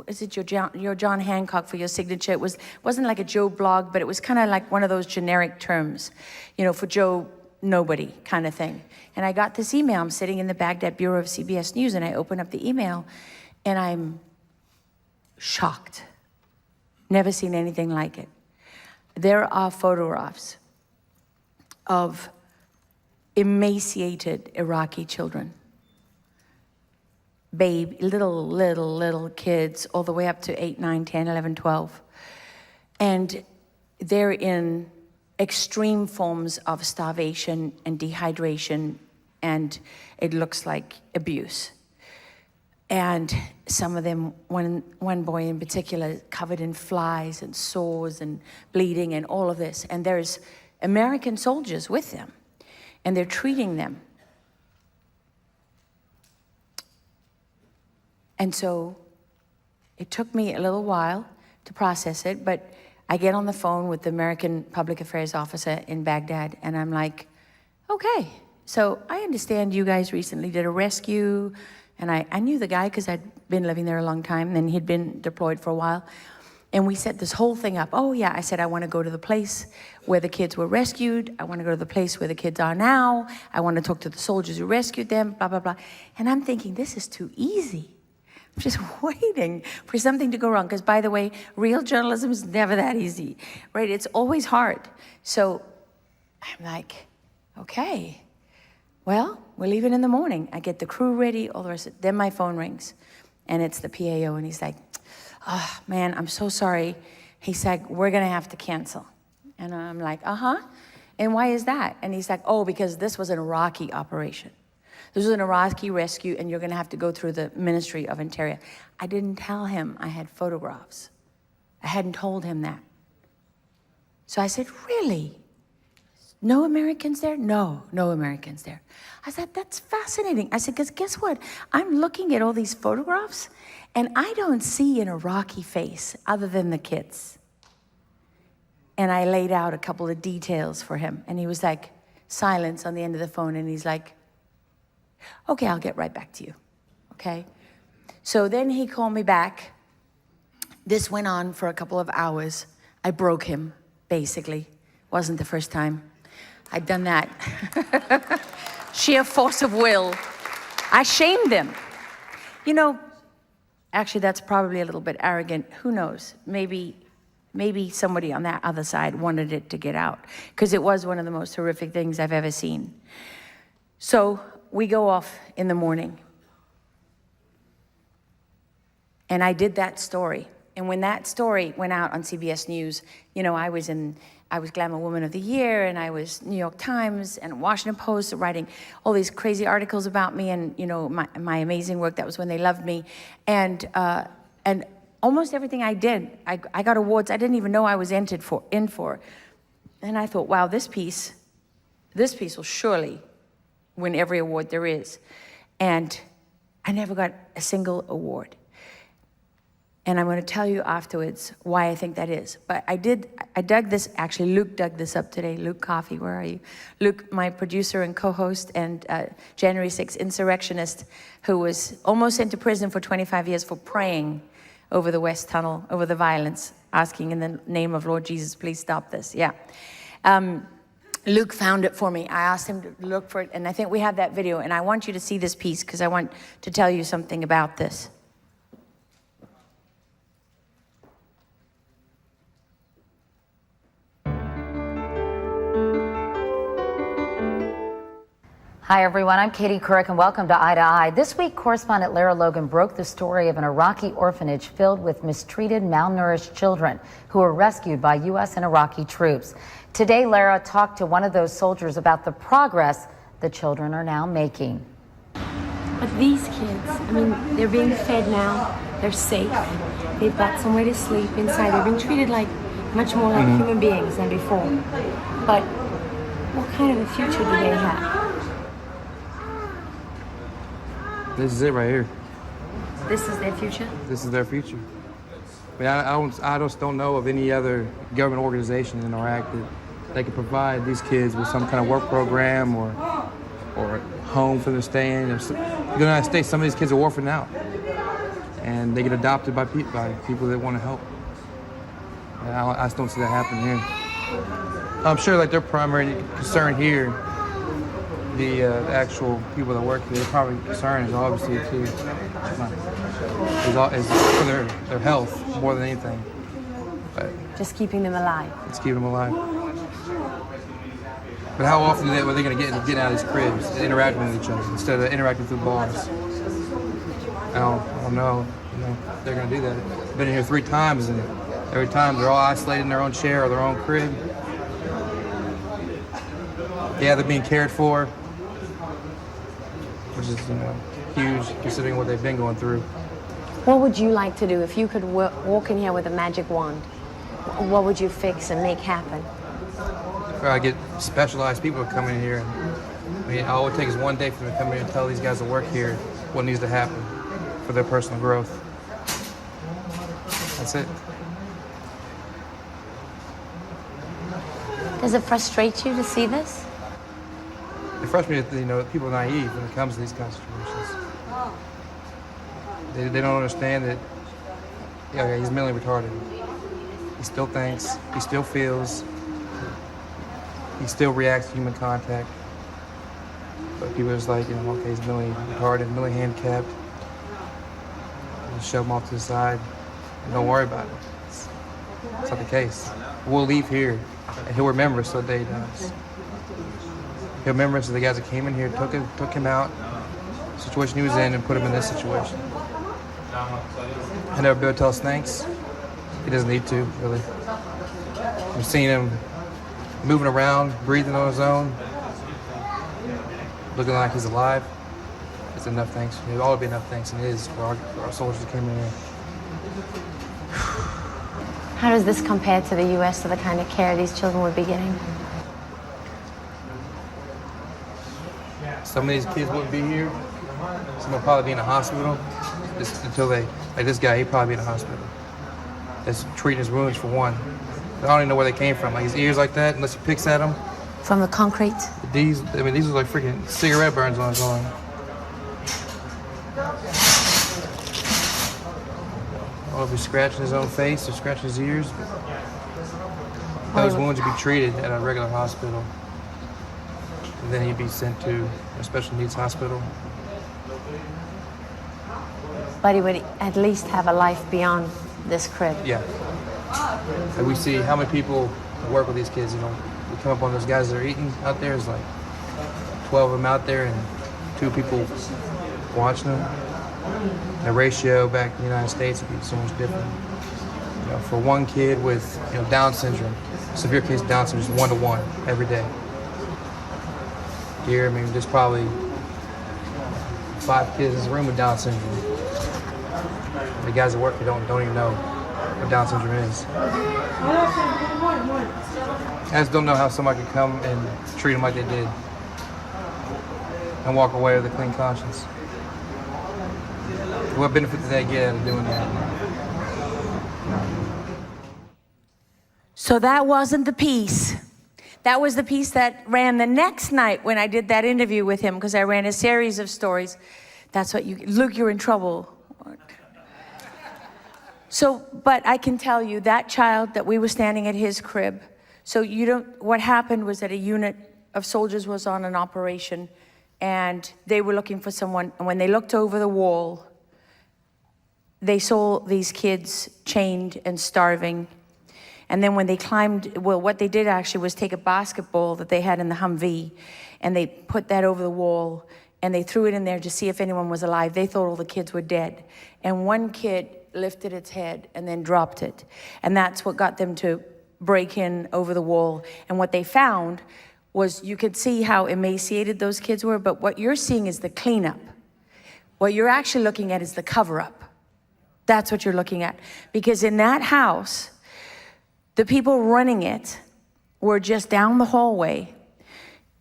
is it, your John Hancock for your signature? It wasn't like a Joe blog, but it was kind of like one of those generic terms, you know, for Joe nobody kind of thing. And I got this email. I'm sitting in the Baghdad bureau of CBS News, and I open up the email, and I'm shocked. Never seen anything like it. There are photographs of emaciated Iraqi children. Little kids, all the way up to 8, 9, 10, 11, 12. And they're in extreme forms of starvation and dehydration, and it looks like abuse. And some of them, one boy in particular, covered in flies and sores and bleeding and all of this. And there's American soldiers with them, and they're treating them. And so it took me a little while to process it, but I get on the phone with the American Public Affairs officer in Baghdad, and I'm like, okay, so I understand you guys recently did a rescue. And I knew the guy because I'd been living there a long time, and he'd been deployed for a while. And we set this whole thing up. Oh yeah, I said, I want to go to the place where the kids were rescued. I want to go to the place where the kids are now. I want to talk to the soldiers who rescued them, blah, blah, blah. And I'm thinking, this is too easy. I'm just waiting for something to go wrong. Because by the way, real journalism is never that easy, right? It's always hard. So I'm like, okay, well, we're leaving in the morning. I get the crew ready, all the rest of it. Then my phone rings and it's the PAO and he's like, oh, man, I'm so sorry. He's like, we're gonna have to cancel. And I'm like, uh-huh. And why is that? And he's like, oh, because this was an Iraqi operation. This was an Iraqi rescue and you're gonna have to go through the Ministry of Interior. I didn't tell him I had photographs. I hadn't told him that. So I said, really? No Americans there? No, no Americans there. I said, that's fascinating. I said, because guess what? I'm looking at all these photographs and I don't see an Iraqi face other than the kids. And I laid out a couple of details for him. And he was like, silence on the end of the phone. And he's like, okay, I'll get right back to you, okay? So then he called me back. This went on for a couple of hours. I broke him, basically. Wasn't the first time. I'd done that. Sheer force of will. I shamed them. You know, actually that's probably a little bit arrogant. Who knows? Maybe somebody on that other side wanted it to get out because it was one of the most horrific things I've ever seen. So we go off in the morning. And I did that story. And when that story went out on CBS News, you know, I was Glamour Woman of the Year, and I was New York Times and Washington Post writing all these crazy articles about me and, you know, my amazing work. That was when they loved me. And almost everything I did, I got awards I didn't even know I was in for. And I thought, wow, this piece will surely win every award there is. And I never got a single award. And I'm going to tell you afterwards why I think that is. But I dug this, actually Luke dug this up today. Luke Coffey, where are you? Luke, my producer and co-host and January 6th insurrectionist who was almost sent to prison for 25 years for praying over the West Tunnel, over the violence, asking in the name of Lord Jesus, please stop this, yeah. Luke found it for me. I asked him to look for it, and I think we have that video, and I want you to see this piece because I want to tell you something about this.
Hi, everyone. I'm Katie Couric, and welcome to Eye to Eye. This week, correspondent Lara Logan broke the story of an Iraqi orphanage filled with mistreated, malnourished children who were rescued by U.S. and Iraqi troops. Today, Lara talked to one of those soldiers about the progress the children are now making.
But these kids, I mean, they're being fed now. They're safe. They've got somewhere to sleep inside. They're being treated like much more like human beings than before. But what kind of a future do they have?
This is it right here.
This is their future?
This is their future. I mean, I just don't know of any other government organization in Iraq that could provide these kids with some kind of work program or a home for them to stay in. In the United States, some of these kids are orphaned out, and they get adopted by people that want to help. And I just don't see that happening here. I'm sure like their primary concern here, the actual people that work here, their primary concern is obviously is for their health more than anything. But
just keeping them alive.
It's keeping them alive. But how often are they going to get out of these cribs and interacting with each other instead of interacting through bars? I don't know. You know, they're going to do that. I've been in here 3 times, and every time they're all isolated in their own chair or their own crib. Yeah, they're being cared for, which is, you know, huge considering what they've been going through.
What would you like to do if you could walk in here with a magic wand? What would you fix and make happen?
I get specialized people to come in here. I mean, all it takes is one day for them to come in and tell these guys that work here what needs to happen for their personal growth. That's it.
Does it frustrate you to see this?
It frustrates me, you know, people are naive when it comes to these kinds of situations. They don't understand that, yeah, he's mentally retarded. He still thinks, he still feels, he still reacts to human contact. But people are just like, okay, he's mentally retarded, mentally handicapped. Just shove him off to the side and don't worry about it. It's not the case. We'll leave here and he'll remember us till the day he dies. He'll remember us of the guys that came in here, took him out, the situation he was in, and put him in this situation. I never be able to tell us thanks. He doesn't need to, really. We've seen him moving around, breathing on his own, looking like he's alive. It's enough thanks. It ought to be enough thanks, and it is for our soldiers that came in here.
How does this compare to the U.S., to the kind of care these children would be getting?
Some of these kids wouldn't be here. Some will probably be in a hospital. Just until they, like this guy, he'd probably be in a hospital. That's treating his wounds for one. I don't even know where they came from. Like his ears like that, unless he picks at them.
From the concrete?
These are like freaking cigarette burns on his arm. I don't know if he's scratching his own face or scratching his ears. Those wounds would be treated at a regular hospital. And then he'd be sent to a special needs hospital.
But he would at least have a life beyond this crib.
Yeah. And we see how many people work with these kids, We come up on those guys that are eating out there. There's like 12 of them out there and 2 people watching them. The ratio back in the United States would be so much different. For one kid with Down syndrome, severe case of Down syndrome, just 1-to-1 every day. Here, there's probably 5 kids in this room with Down syndrome. The guys that work here don't even know what Down syndrome is. I just don't know how somebody could come and treat them like they did and walk away with a clean conscience. What benefit did they get out of doing that?
So that wasn't the piece. That was the piece that ran the next night when I did that interview with him, because I ran a series of stories. That's what Luke, you're in trouble. So, but I can tell you that child that we were standing at his crib. So what happened was that a unit of soldiers was on an operation and they were looking for someone. And when they looked over the wall, they saw these kids chained and starving. And then when they climbed, what they did actually was take a basketball that they had in the Humvee and they put that over the wall and they threw it in there to see if anyone was alive. They thought all the kids were dead. And one kid lifted its head and then dropped it. And that's what got them to break in over the wall. And what they found was, you could see how emaciated those kids were, but what you're seeing is the cleanup. What you're actually looking at is the cover-up. That's what you're looking at. Because in that house, the people running it were just down the hallway,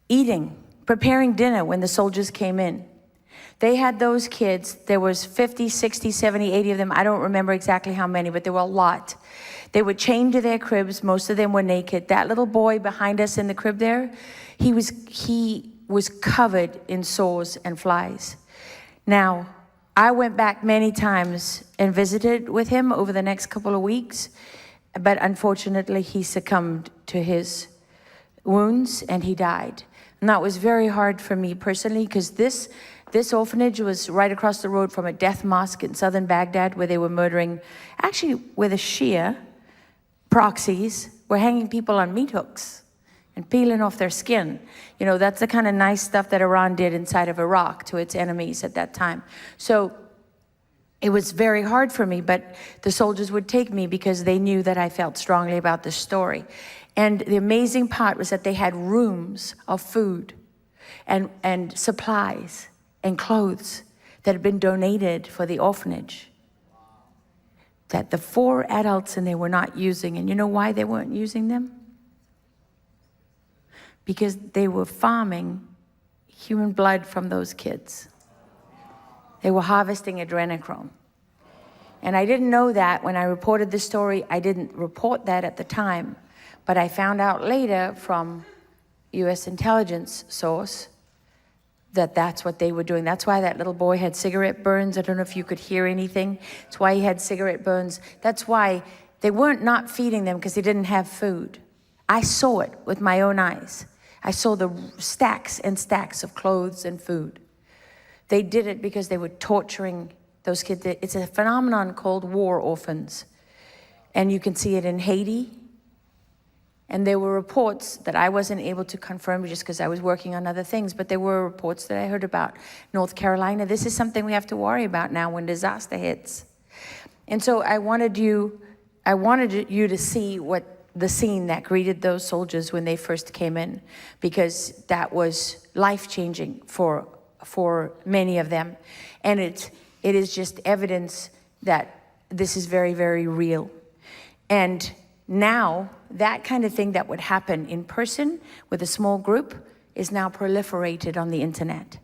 eating, preparing dinner when the soldiers came in. They had those kids, there was 50, 60, 70, 80 of them. I don't remember exactly how many, but there were a lot. They were chained to their cribs. Most of them were naked. That little boy behind us in the crib there, he was covered in sores and flies. Now, I went back many times and visited with him over the next couple of weeks, but unfortunately he succumbed to his wounds and he died. And that was very hard for me personally, because this orphanage was right across the road from a death mosque in southern Baghdad, where they were murdering, actually where the Shia proxies were hanging people on meat hooks and peeling off their skin. That's the kind of nice stuff that Iran did inside of Iraq to its enemies at that time. So it was very hard for me, but the soldiers would take me because they knew that I felt strongly about this story. And the amazing part was that they had rooms of food and supplies and clothes that had been donated for the orphanage that the 4 adults in there were not using. And you know why they weren't using them? Because they were farming human blood from those kids. They were harvesting adrenochrome. And I didn't know that when I reported this story. I didn't report that at the time, but I found out later from U.S. intelligence source that that's what they were doing. That's why that little boy had cigarette burns. I don't know if you could hear anything. That's why he had cigarette burns. That's why They weren't not feeding them because they didn't have food. I saw it with my own eyes. I saw the stacks and stacks of clothes and food. They did it because they were torturing those kids. It's a phenomenon called war orphans. And you can see it in Haiti. And there were reports that I wasn't able to confirm just because I was working on other things, but there were reports that I heard about North Carolina. This is something we have to worry about now when disaster hits. And so I wanted you to see what the scene that greeted those soldiers when they first came in, because that was life-changing for many of them. And it is just evidence that this is very, very real. And now, that kind of thing that would happen in person with a small group is now proliferated on the internet.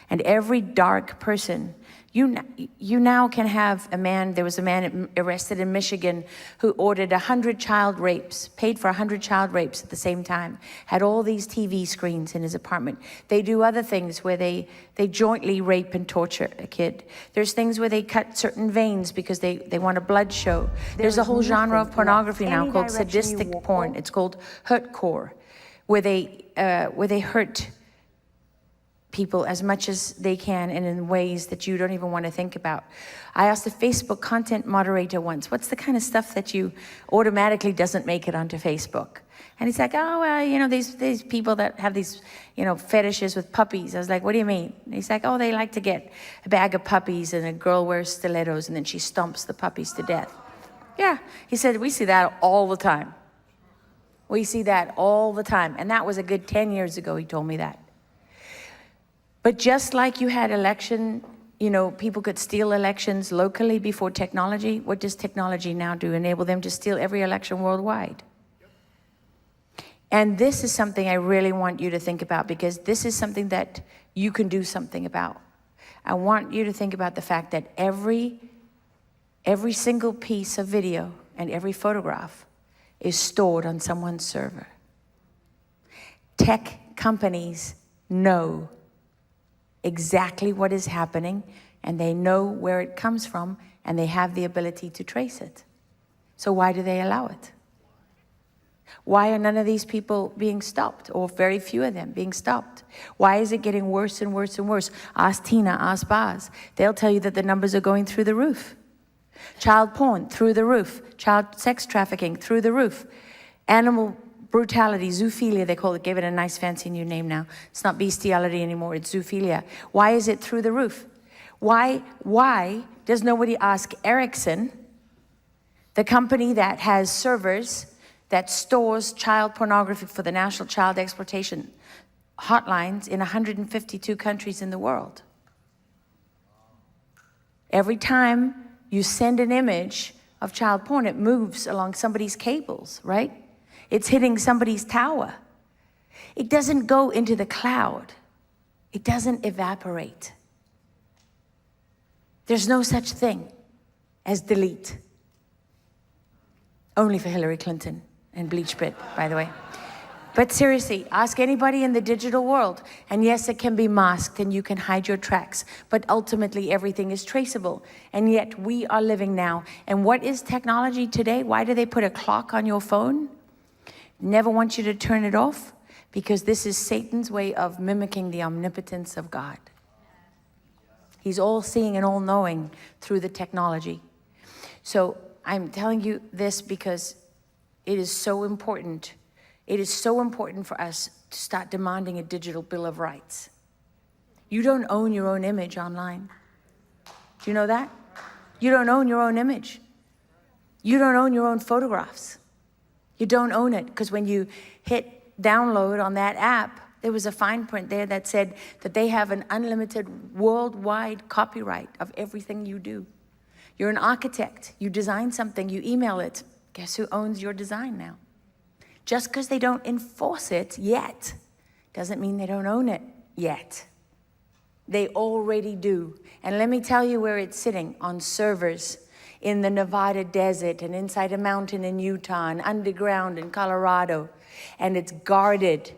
And every dark person, you now can have a man, there was a man arrested in Michigan who ordered 100 child rapes, paid for 100 child rapes at the same time, had all these TV screens in his apartment. They do other things where they jointly rape and torture a kid. There's things where they cut certain veins because they want a blood show. There's a whole genre of pornography now called sadistic porn. It's called hurtcore, where they hurt people as much as they can and in ways that you don't even want to think about. I asked a Facebook content moderator once, what's the kind of stuff that you automatically doesn't make it onto Facebook? And he's like, oh, well, you know, these people that have these, you know, fetishes with puppies. I was like, what do you mean? And he's like, oh, they like to get a bag of puppies and a girl wears stilettos and then she stomps the puppies to death. Yeah, he said, we see that all the time. We see that all the time. And that was a good 10 years ago, he told me that. But just like you had election, you know, people could steal elections locally before technology, what does technology now do? Enable them to steal every election worldwide. And this is something I really want you to think about, because this is something that you can do something about. I want you to think about the fact that every single piece of video and every photograph is stored on someone's server. Tech companies know exactly what is happening, and they know where it comes from, and they have the ability to trace it. So why do they allow it? Why are none of these people being stopped, or very few of them being stopped? Why is it getting worse and worse and worse? Ask Tina, ask Baz. They'll tell you that the numbers are going through the roof. Child porn, through the roof. Child sex trafficking, through the roof. Animal brutality, zoophilia, they call it, gave it a nice fancy new name now. It's not bestiality anymore, it's zoophilia. Why is it through the roof? Why does nobody ask Ericsson, the company that has servers that stores child pornography for the National Child Exploitation Hotlines in 152 countries in the world? Every time you send an image of child porn, it moves along somebody's cables, right? It's hitting somebody's tower. It doesn't go into the cloud. It doesn't evaporate. There's no such thing as delete. Only for Hillary Clinton and BleachBit, by the way. But seriously, ask anybody in the digital world. And yes, it can be masked and you can hide your tracks, but ultimately everything is traceable. And yet we are living now. And what is technology today? Why do they put a clock on your phone? Never want you to turn it off, because this is Satan's way of mimicking the omnipotence of God. He's all-seeing and all-knowing through the technology. So I'm telling you this because it is so important. It is so important for us to start demanding a digital Bill of Rights. You don't own your own image online. Do you know that? You don't own your own image. You don't own your own photographs. You don't own it, because when you hit download on that app, there was a fine print there that said that they have an unlimited worldwide copyright of everything you do. You're an architect, you design something, you email it. Guess who owns your design now? Just because they don't enforce it yet, doesn't mean they don't own it yet. They already do. And let me tell you where it's sitting: on servers in the Nevada desert and inside a mountain in Utah and underground in Colorado. And it's guarded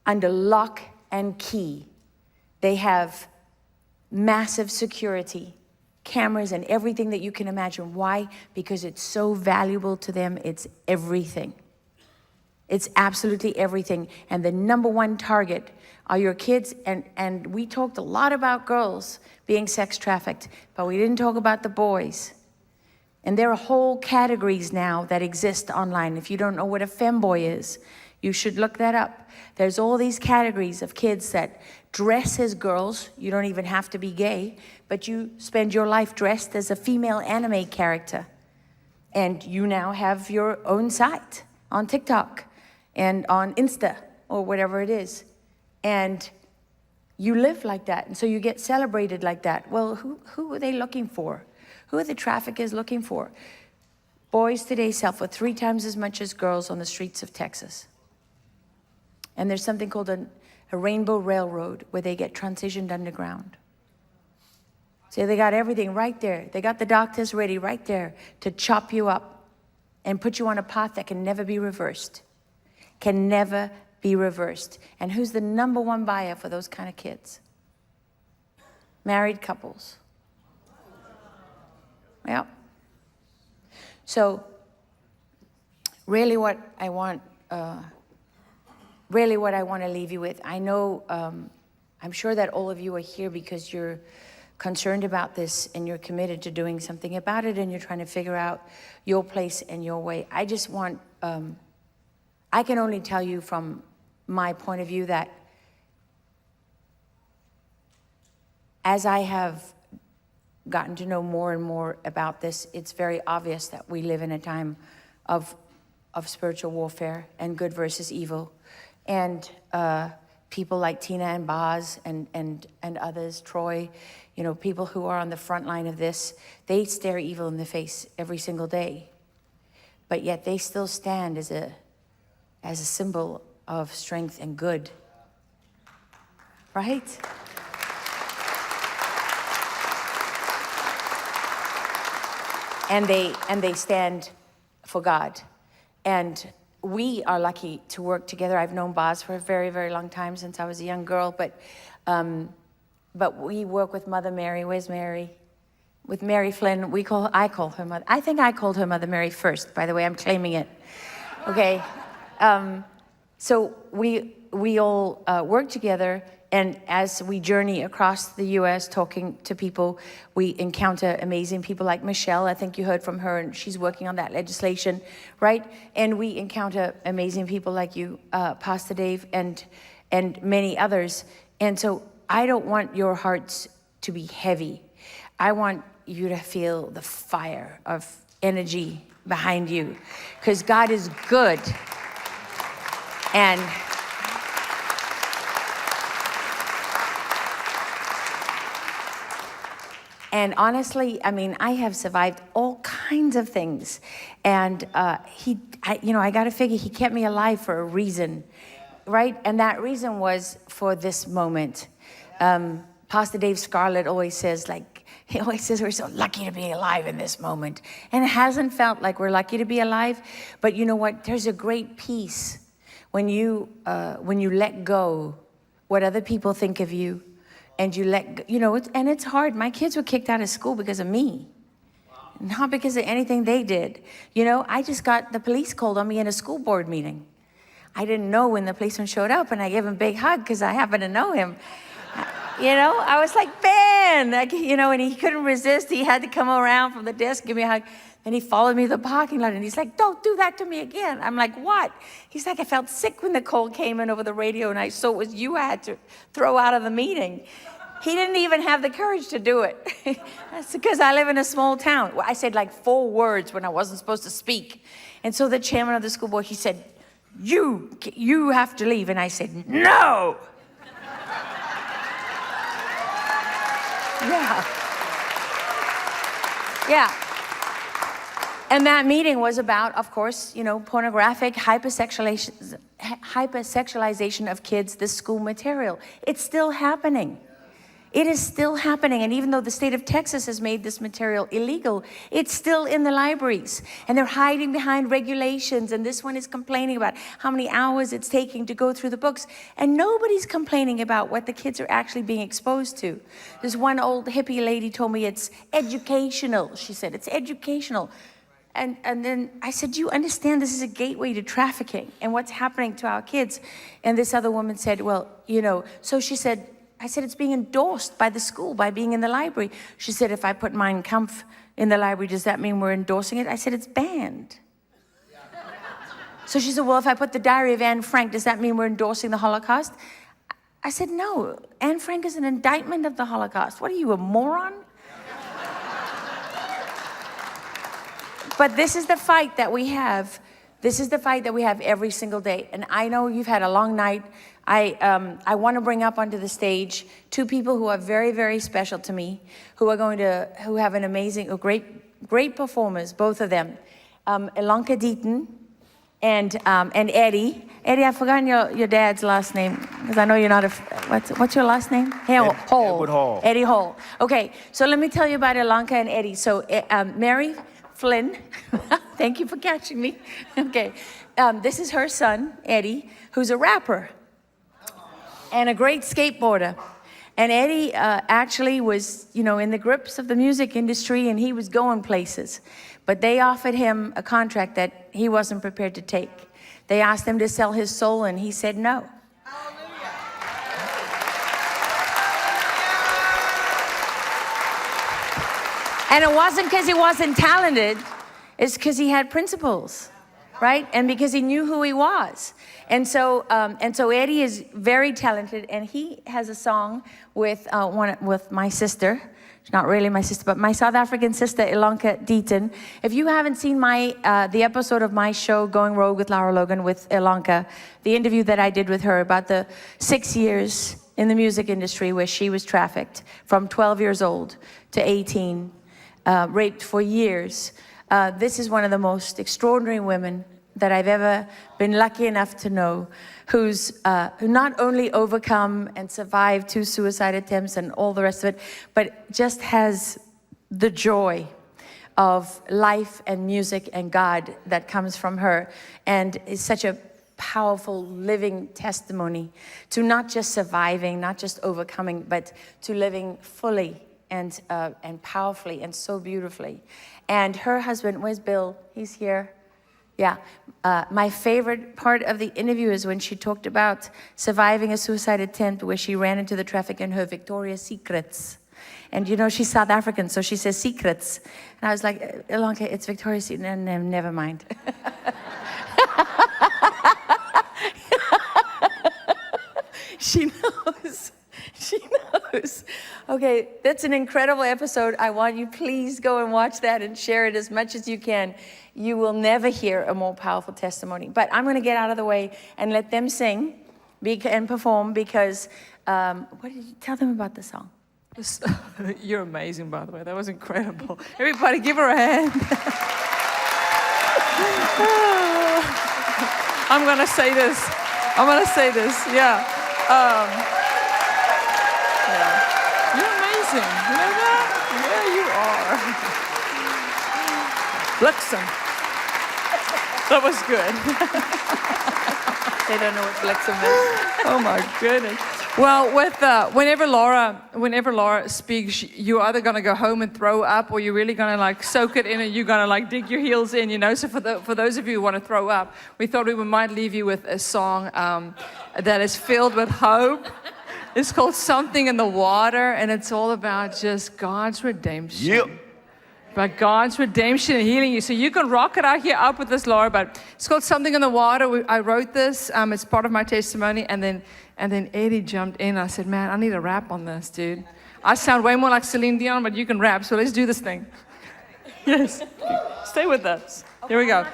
under lock and key. They have massive security cameras and everything that you can imagine. Why? Because it's so valuable to them. It's everything. It's absolutely everything. And the number one target are your kids. And we talked a lot about girls being sex trafficked, but we didn't talk about the boys. And there are whole categories now that exist online. If you don't know what a femboy is, you should look that up. There's all these categories of kids that dress as girls. You don't even have to be gay, but you spend your life dressed as a female anime character. And you now have your own site on TikTok and on Insta or whatever it is. And you live like that. And so you get celebrated like that. Well, who are they looking for? Who are the traffickers looking for? Boys today sell for 3 times as much as girls on the streets of Texas. And there's something called a rainbow railroad where they get transitioned underground. So they got everything right there. They got the doctors ready right there to chop you up and put you on a path that can never be reversed. Can never be reversed. And who's the number one buyer for those kind of kids? Married couples. Yep. So really what I want to leave you with, I know, I'm sure that all of you are here because you're concerned about this and you're committed to doing something about it and you're trying to figure out your place and your way. I just want, I can only tell you from my point of view that as I have gotten to know more and more about this, it's very obvious that we live in a time of spiritual warfare and good versus evil. And people like Tina and Boz and others, Troy, you know, people who are on the front line of this, they stare evil in the face every single day. But yet they still stand as a symbol of strength and good. Right? And they stand for God. And we are lucky to work together. I've known Boz for a very, very long time, since I was a young girl, but we work with Mother Mary. Where's Mary? With Mary Flynn. I call her Mother. I think I called her Mother Mary first, by the way. I'm claiming it. Okay. So we all work together, and as we journey across the U.S. talking to people, we encounter amazing people like Michelle. I think you heard from her, and she's working on that legislation, right? And we encounter amazing people like you, Pastor Dave, and many others. And so I don't want your hearts to be heavy. I want you to feel the fire of energy behind you, because God is good. And honestly, I mean, I have survived all kinds of things. And I got to figure he kept me alive for a reason, right? And that reason was for this moment. Pastor Dave Scarlett always says, we're so lucky to be alive in this moment. And it hasn't felt like we're lucky to be alive. But you know what? There's a great peace when you let go what other people think of you. And you and it's hard. My kids were kicked out of school because of me. Not because of anything they did. You know, I just got the police called on me in a school board meeting. I didn't know when the policeman showed up, and I gave him a big hug because I happen to know him. You know, I was like, Ben, and he couldn't resist. He had to come around from the desk, give me a hug. Then he followed me to the parking lot, and he's like, don't do that to me again. I'm like, what? He's like, I felt sick when the call came in over the radio, and I saw it was you I had to throw out of the meeting. He didn't even have the courage to do it. That's because I live in a small town. I said like 4 words when I wasn't supposed to speak. And so the chairman of the school board, he said, you have to leave. And I said, no. Yeah. And that meeting was about, of course, pornographic hypersexualization of kids, this school material. It's still happening. It is still happening. And even though the state of Texas has made this material illegal, it's still in the libraries. And they're hiding behind regulations. And this one is complaining about how many hours it's taking to go through the books. And nobody's complaining about what the kids are actually being exposed to. This one old hippie lady told me it's educational. She said, it's educational. And then I said, do you understand this is a gateway to trafficking and what's happening to our kids? And this other woman said, well, you know, so she said, I said, it's being endorsed by the school, by being in the library. She said, if I put Mein Kampf in the library, does that mean we're endorsing it? I said, it's banned. So she said, well, if I put the Diary of Anne Frank, does that mean we're endorsing the Holocaust? I said, no, Anne Frank is an indictment of the Holocaust. What are you, a moron? But this is the fight that we have. This is the fight that we have every single day. And I know you've had a long night. I want to bring up onto the stage two people who are very, very special to me, who have an amazing, great performers, both of them. Ilanka Deaton and Eddie. Eddie, I've forgotten your dad's last name, because I know you're not what's your last name? Hall.
Edward Hall.
Eddie Hall. Okay, so let me tell you about Ilanka and Eddie. So Mary Flynn, thank you for catching me. Okay, this is her son, Eddie, who's a rapper and a great skateboarder. And Eddie actually was, you know, in the grips of the music industry, and he was going places. But they offered him a contract that he wasn't prepared to take. They asked him to sell his soul, and he said no. And it wasn't because he wasn't talented, it's because he had principles, right? And because he knew who he was. And so Eddie is very talented, and he has a song with my sister. She's not really my sister, but my South African sister, Ilanka Deaton. If you haven't seen the episode of my show, Going Rogue with Lara Logan with Ilanka, the interview that I did with her about the 6 years in the music industry where she was trafficked from 12 years old to 18, raped for years. This is one of the most extraordinary women that I've ever been lucky enough to know, who not only overcome and survived 2 suicide attempts and all the rest of it, but just has the joy of life and music and God that comes from her, and is such a powerful living testimony to not just surviving, not just overcoming, but to living fully and powerfully and so beautifully. And her husband, where's Bill? He's here. Yeah. My favorite part of the interview is when she talked about surviving a suicide attempt where she ran into the traffic in her Victoria's Secrets. And you know, she's South African, so she says secrets. And I was like, Ilanka, it's Victoria's Secret. No, never mind. She knows. She knows. Okay, that's an incredible episode. I want you, please go and watch that and share it as much as you can. You will never hear a more powerful testimony. But I'm going to get out of the way and let them sing and perform, because, what did you tell them about the song?
You're amazing, by the way. That was incredible. Everybody give her a hand. I'm going to say this. Yeah. Yeah. You're amazing. You know that? Yeah, you are. Bliksem. That was good.
They don't know what Bliksem is.
Oh my goodness. Well, whenever Laura speaks, you're either going to go home and throw up, or you're really going to like soak it in, and you're going to like dig your heels in, you know. So for those of you who want to throw up, we thought we might leave you with a song that is filled with hope. It's called Something in the Water, and it's all about just God's redemption.
Yep.
About God's redemption and healing you. So you can rock it out here up with this, Laura, but it's called Something in the Water. I wrote this. It's part of my testimony, and then Eddie jumped in. I said, man, I need a rap on this, dude. I sound way more like Celine Dion, but you can rap, so let's do this thing. Yes. Stay with us. Here we go.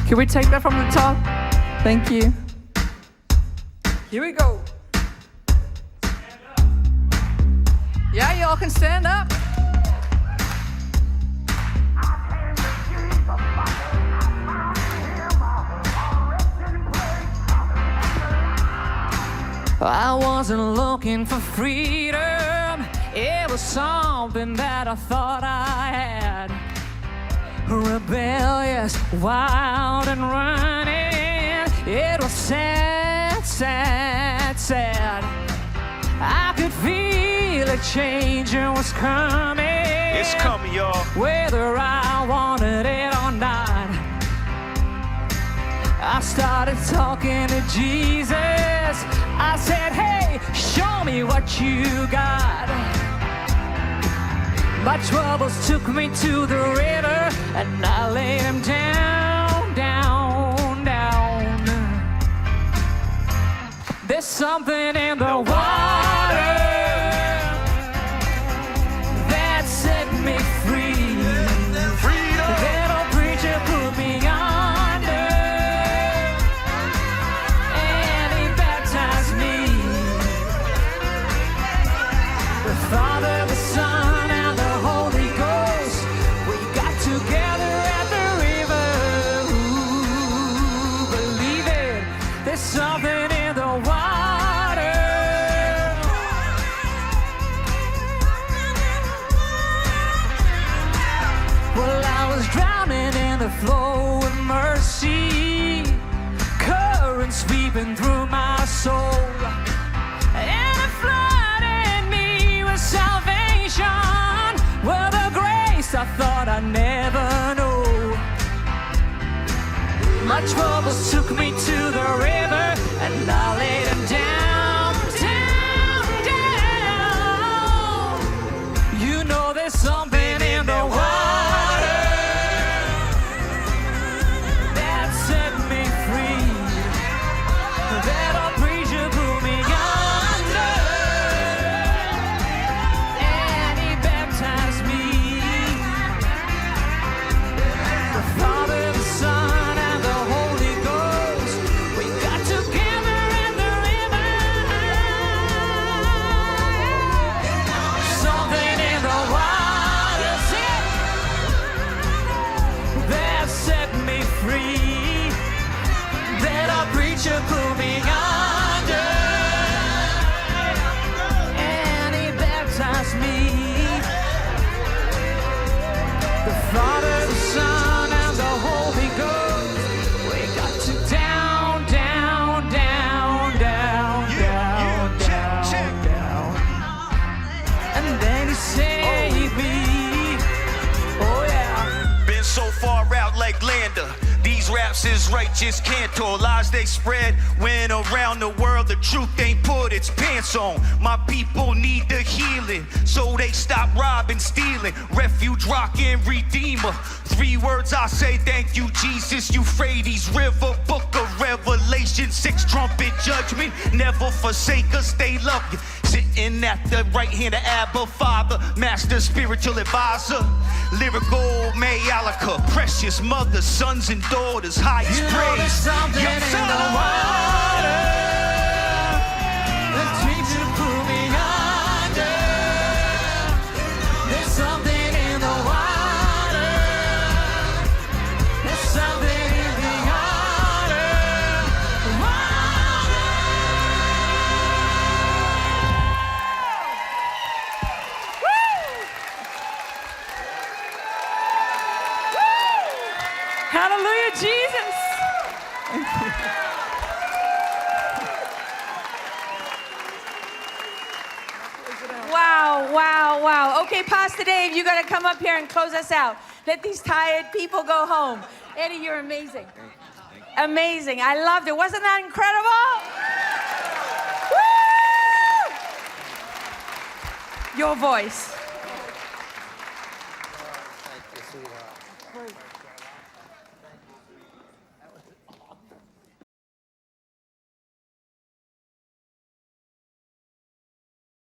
Can we take that from the top? Thank you. Here we go. Yeah, y'all can stand up.
I wasn't looking for freedom. It was something that I thought I had. Rebellious, wild and running. It was sad, sad, sad. I could feel a change was coming.
It's coming, y'all.
Whether I wanted it or not. I started talking to Jesus. I said, hey, show me what you got. My troubles took me to the river, and I laid them down, down, down. There's something in the water that set me free. That old preacher put me under, and he baptized me. The Father, the Son, and the Holy Ghost, we got together at the river. Ooh, believe it, there's something in the water. Well, I was drowning in the flow of mercy, current sweeping through my soul, and it flooded me with salvation. Well, the grace I thought I'd never know. My troubles took me to the river, and I laid them down, down, down. You know there's something in the water that set me free. That old preacher put me under, and he baptized me. The Father, the Son, and the Holy Ghost, we got together at the river. Something in the water that set me free. That our preacher put me under, and he baptized me. The Father, the Son, and the Holy Ghost, we got to down, down, down, down, down, down, down. And then he saved me. Oh yeah.
Been so far out like Lander. These raps is righteous cantor. Lies they spread when around the world the truth ain't put its pants on. My people need the healing, so they stop robbing, stealing. Refuge, rockin', redeemer. 3 words I say, thank you, Jesus. Euphrates River, book of Revelation. 6 trumpet judgment. Never forsake us, they love you. Sitting at the right hand of Abba, Father, Master, spiritual advisor. Lyrical Mayalika, precious mother, sons and daughters, highest praise.
There's something in the water that keeps you put me under. There's something in the water. There's something in the water.
Hallelujah, Jesus.
Wow, wow, wow. Okay, Pastor Dave, you got to come up here and close us out. Let these tired people go home. Eddie, you're amazing. Amazing. I loved it. Wasn't that incredible? Woo! Your voice.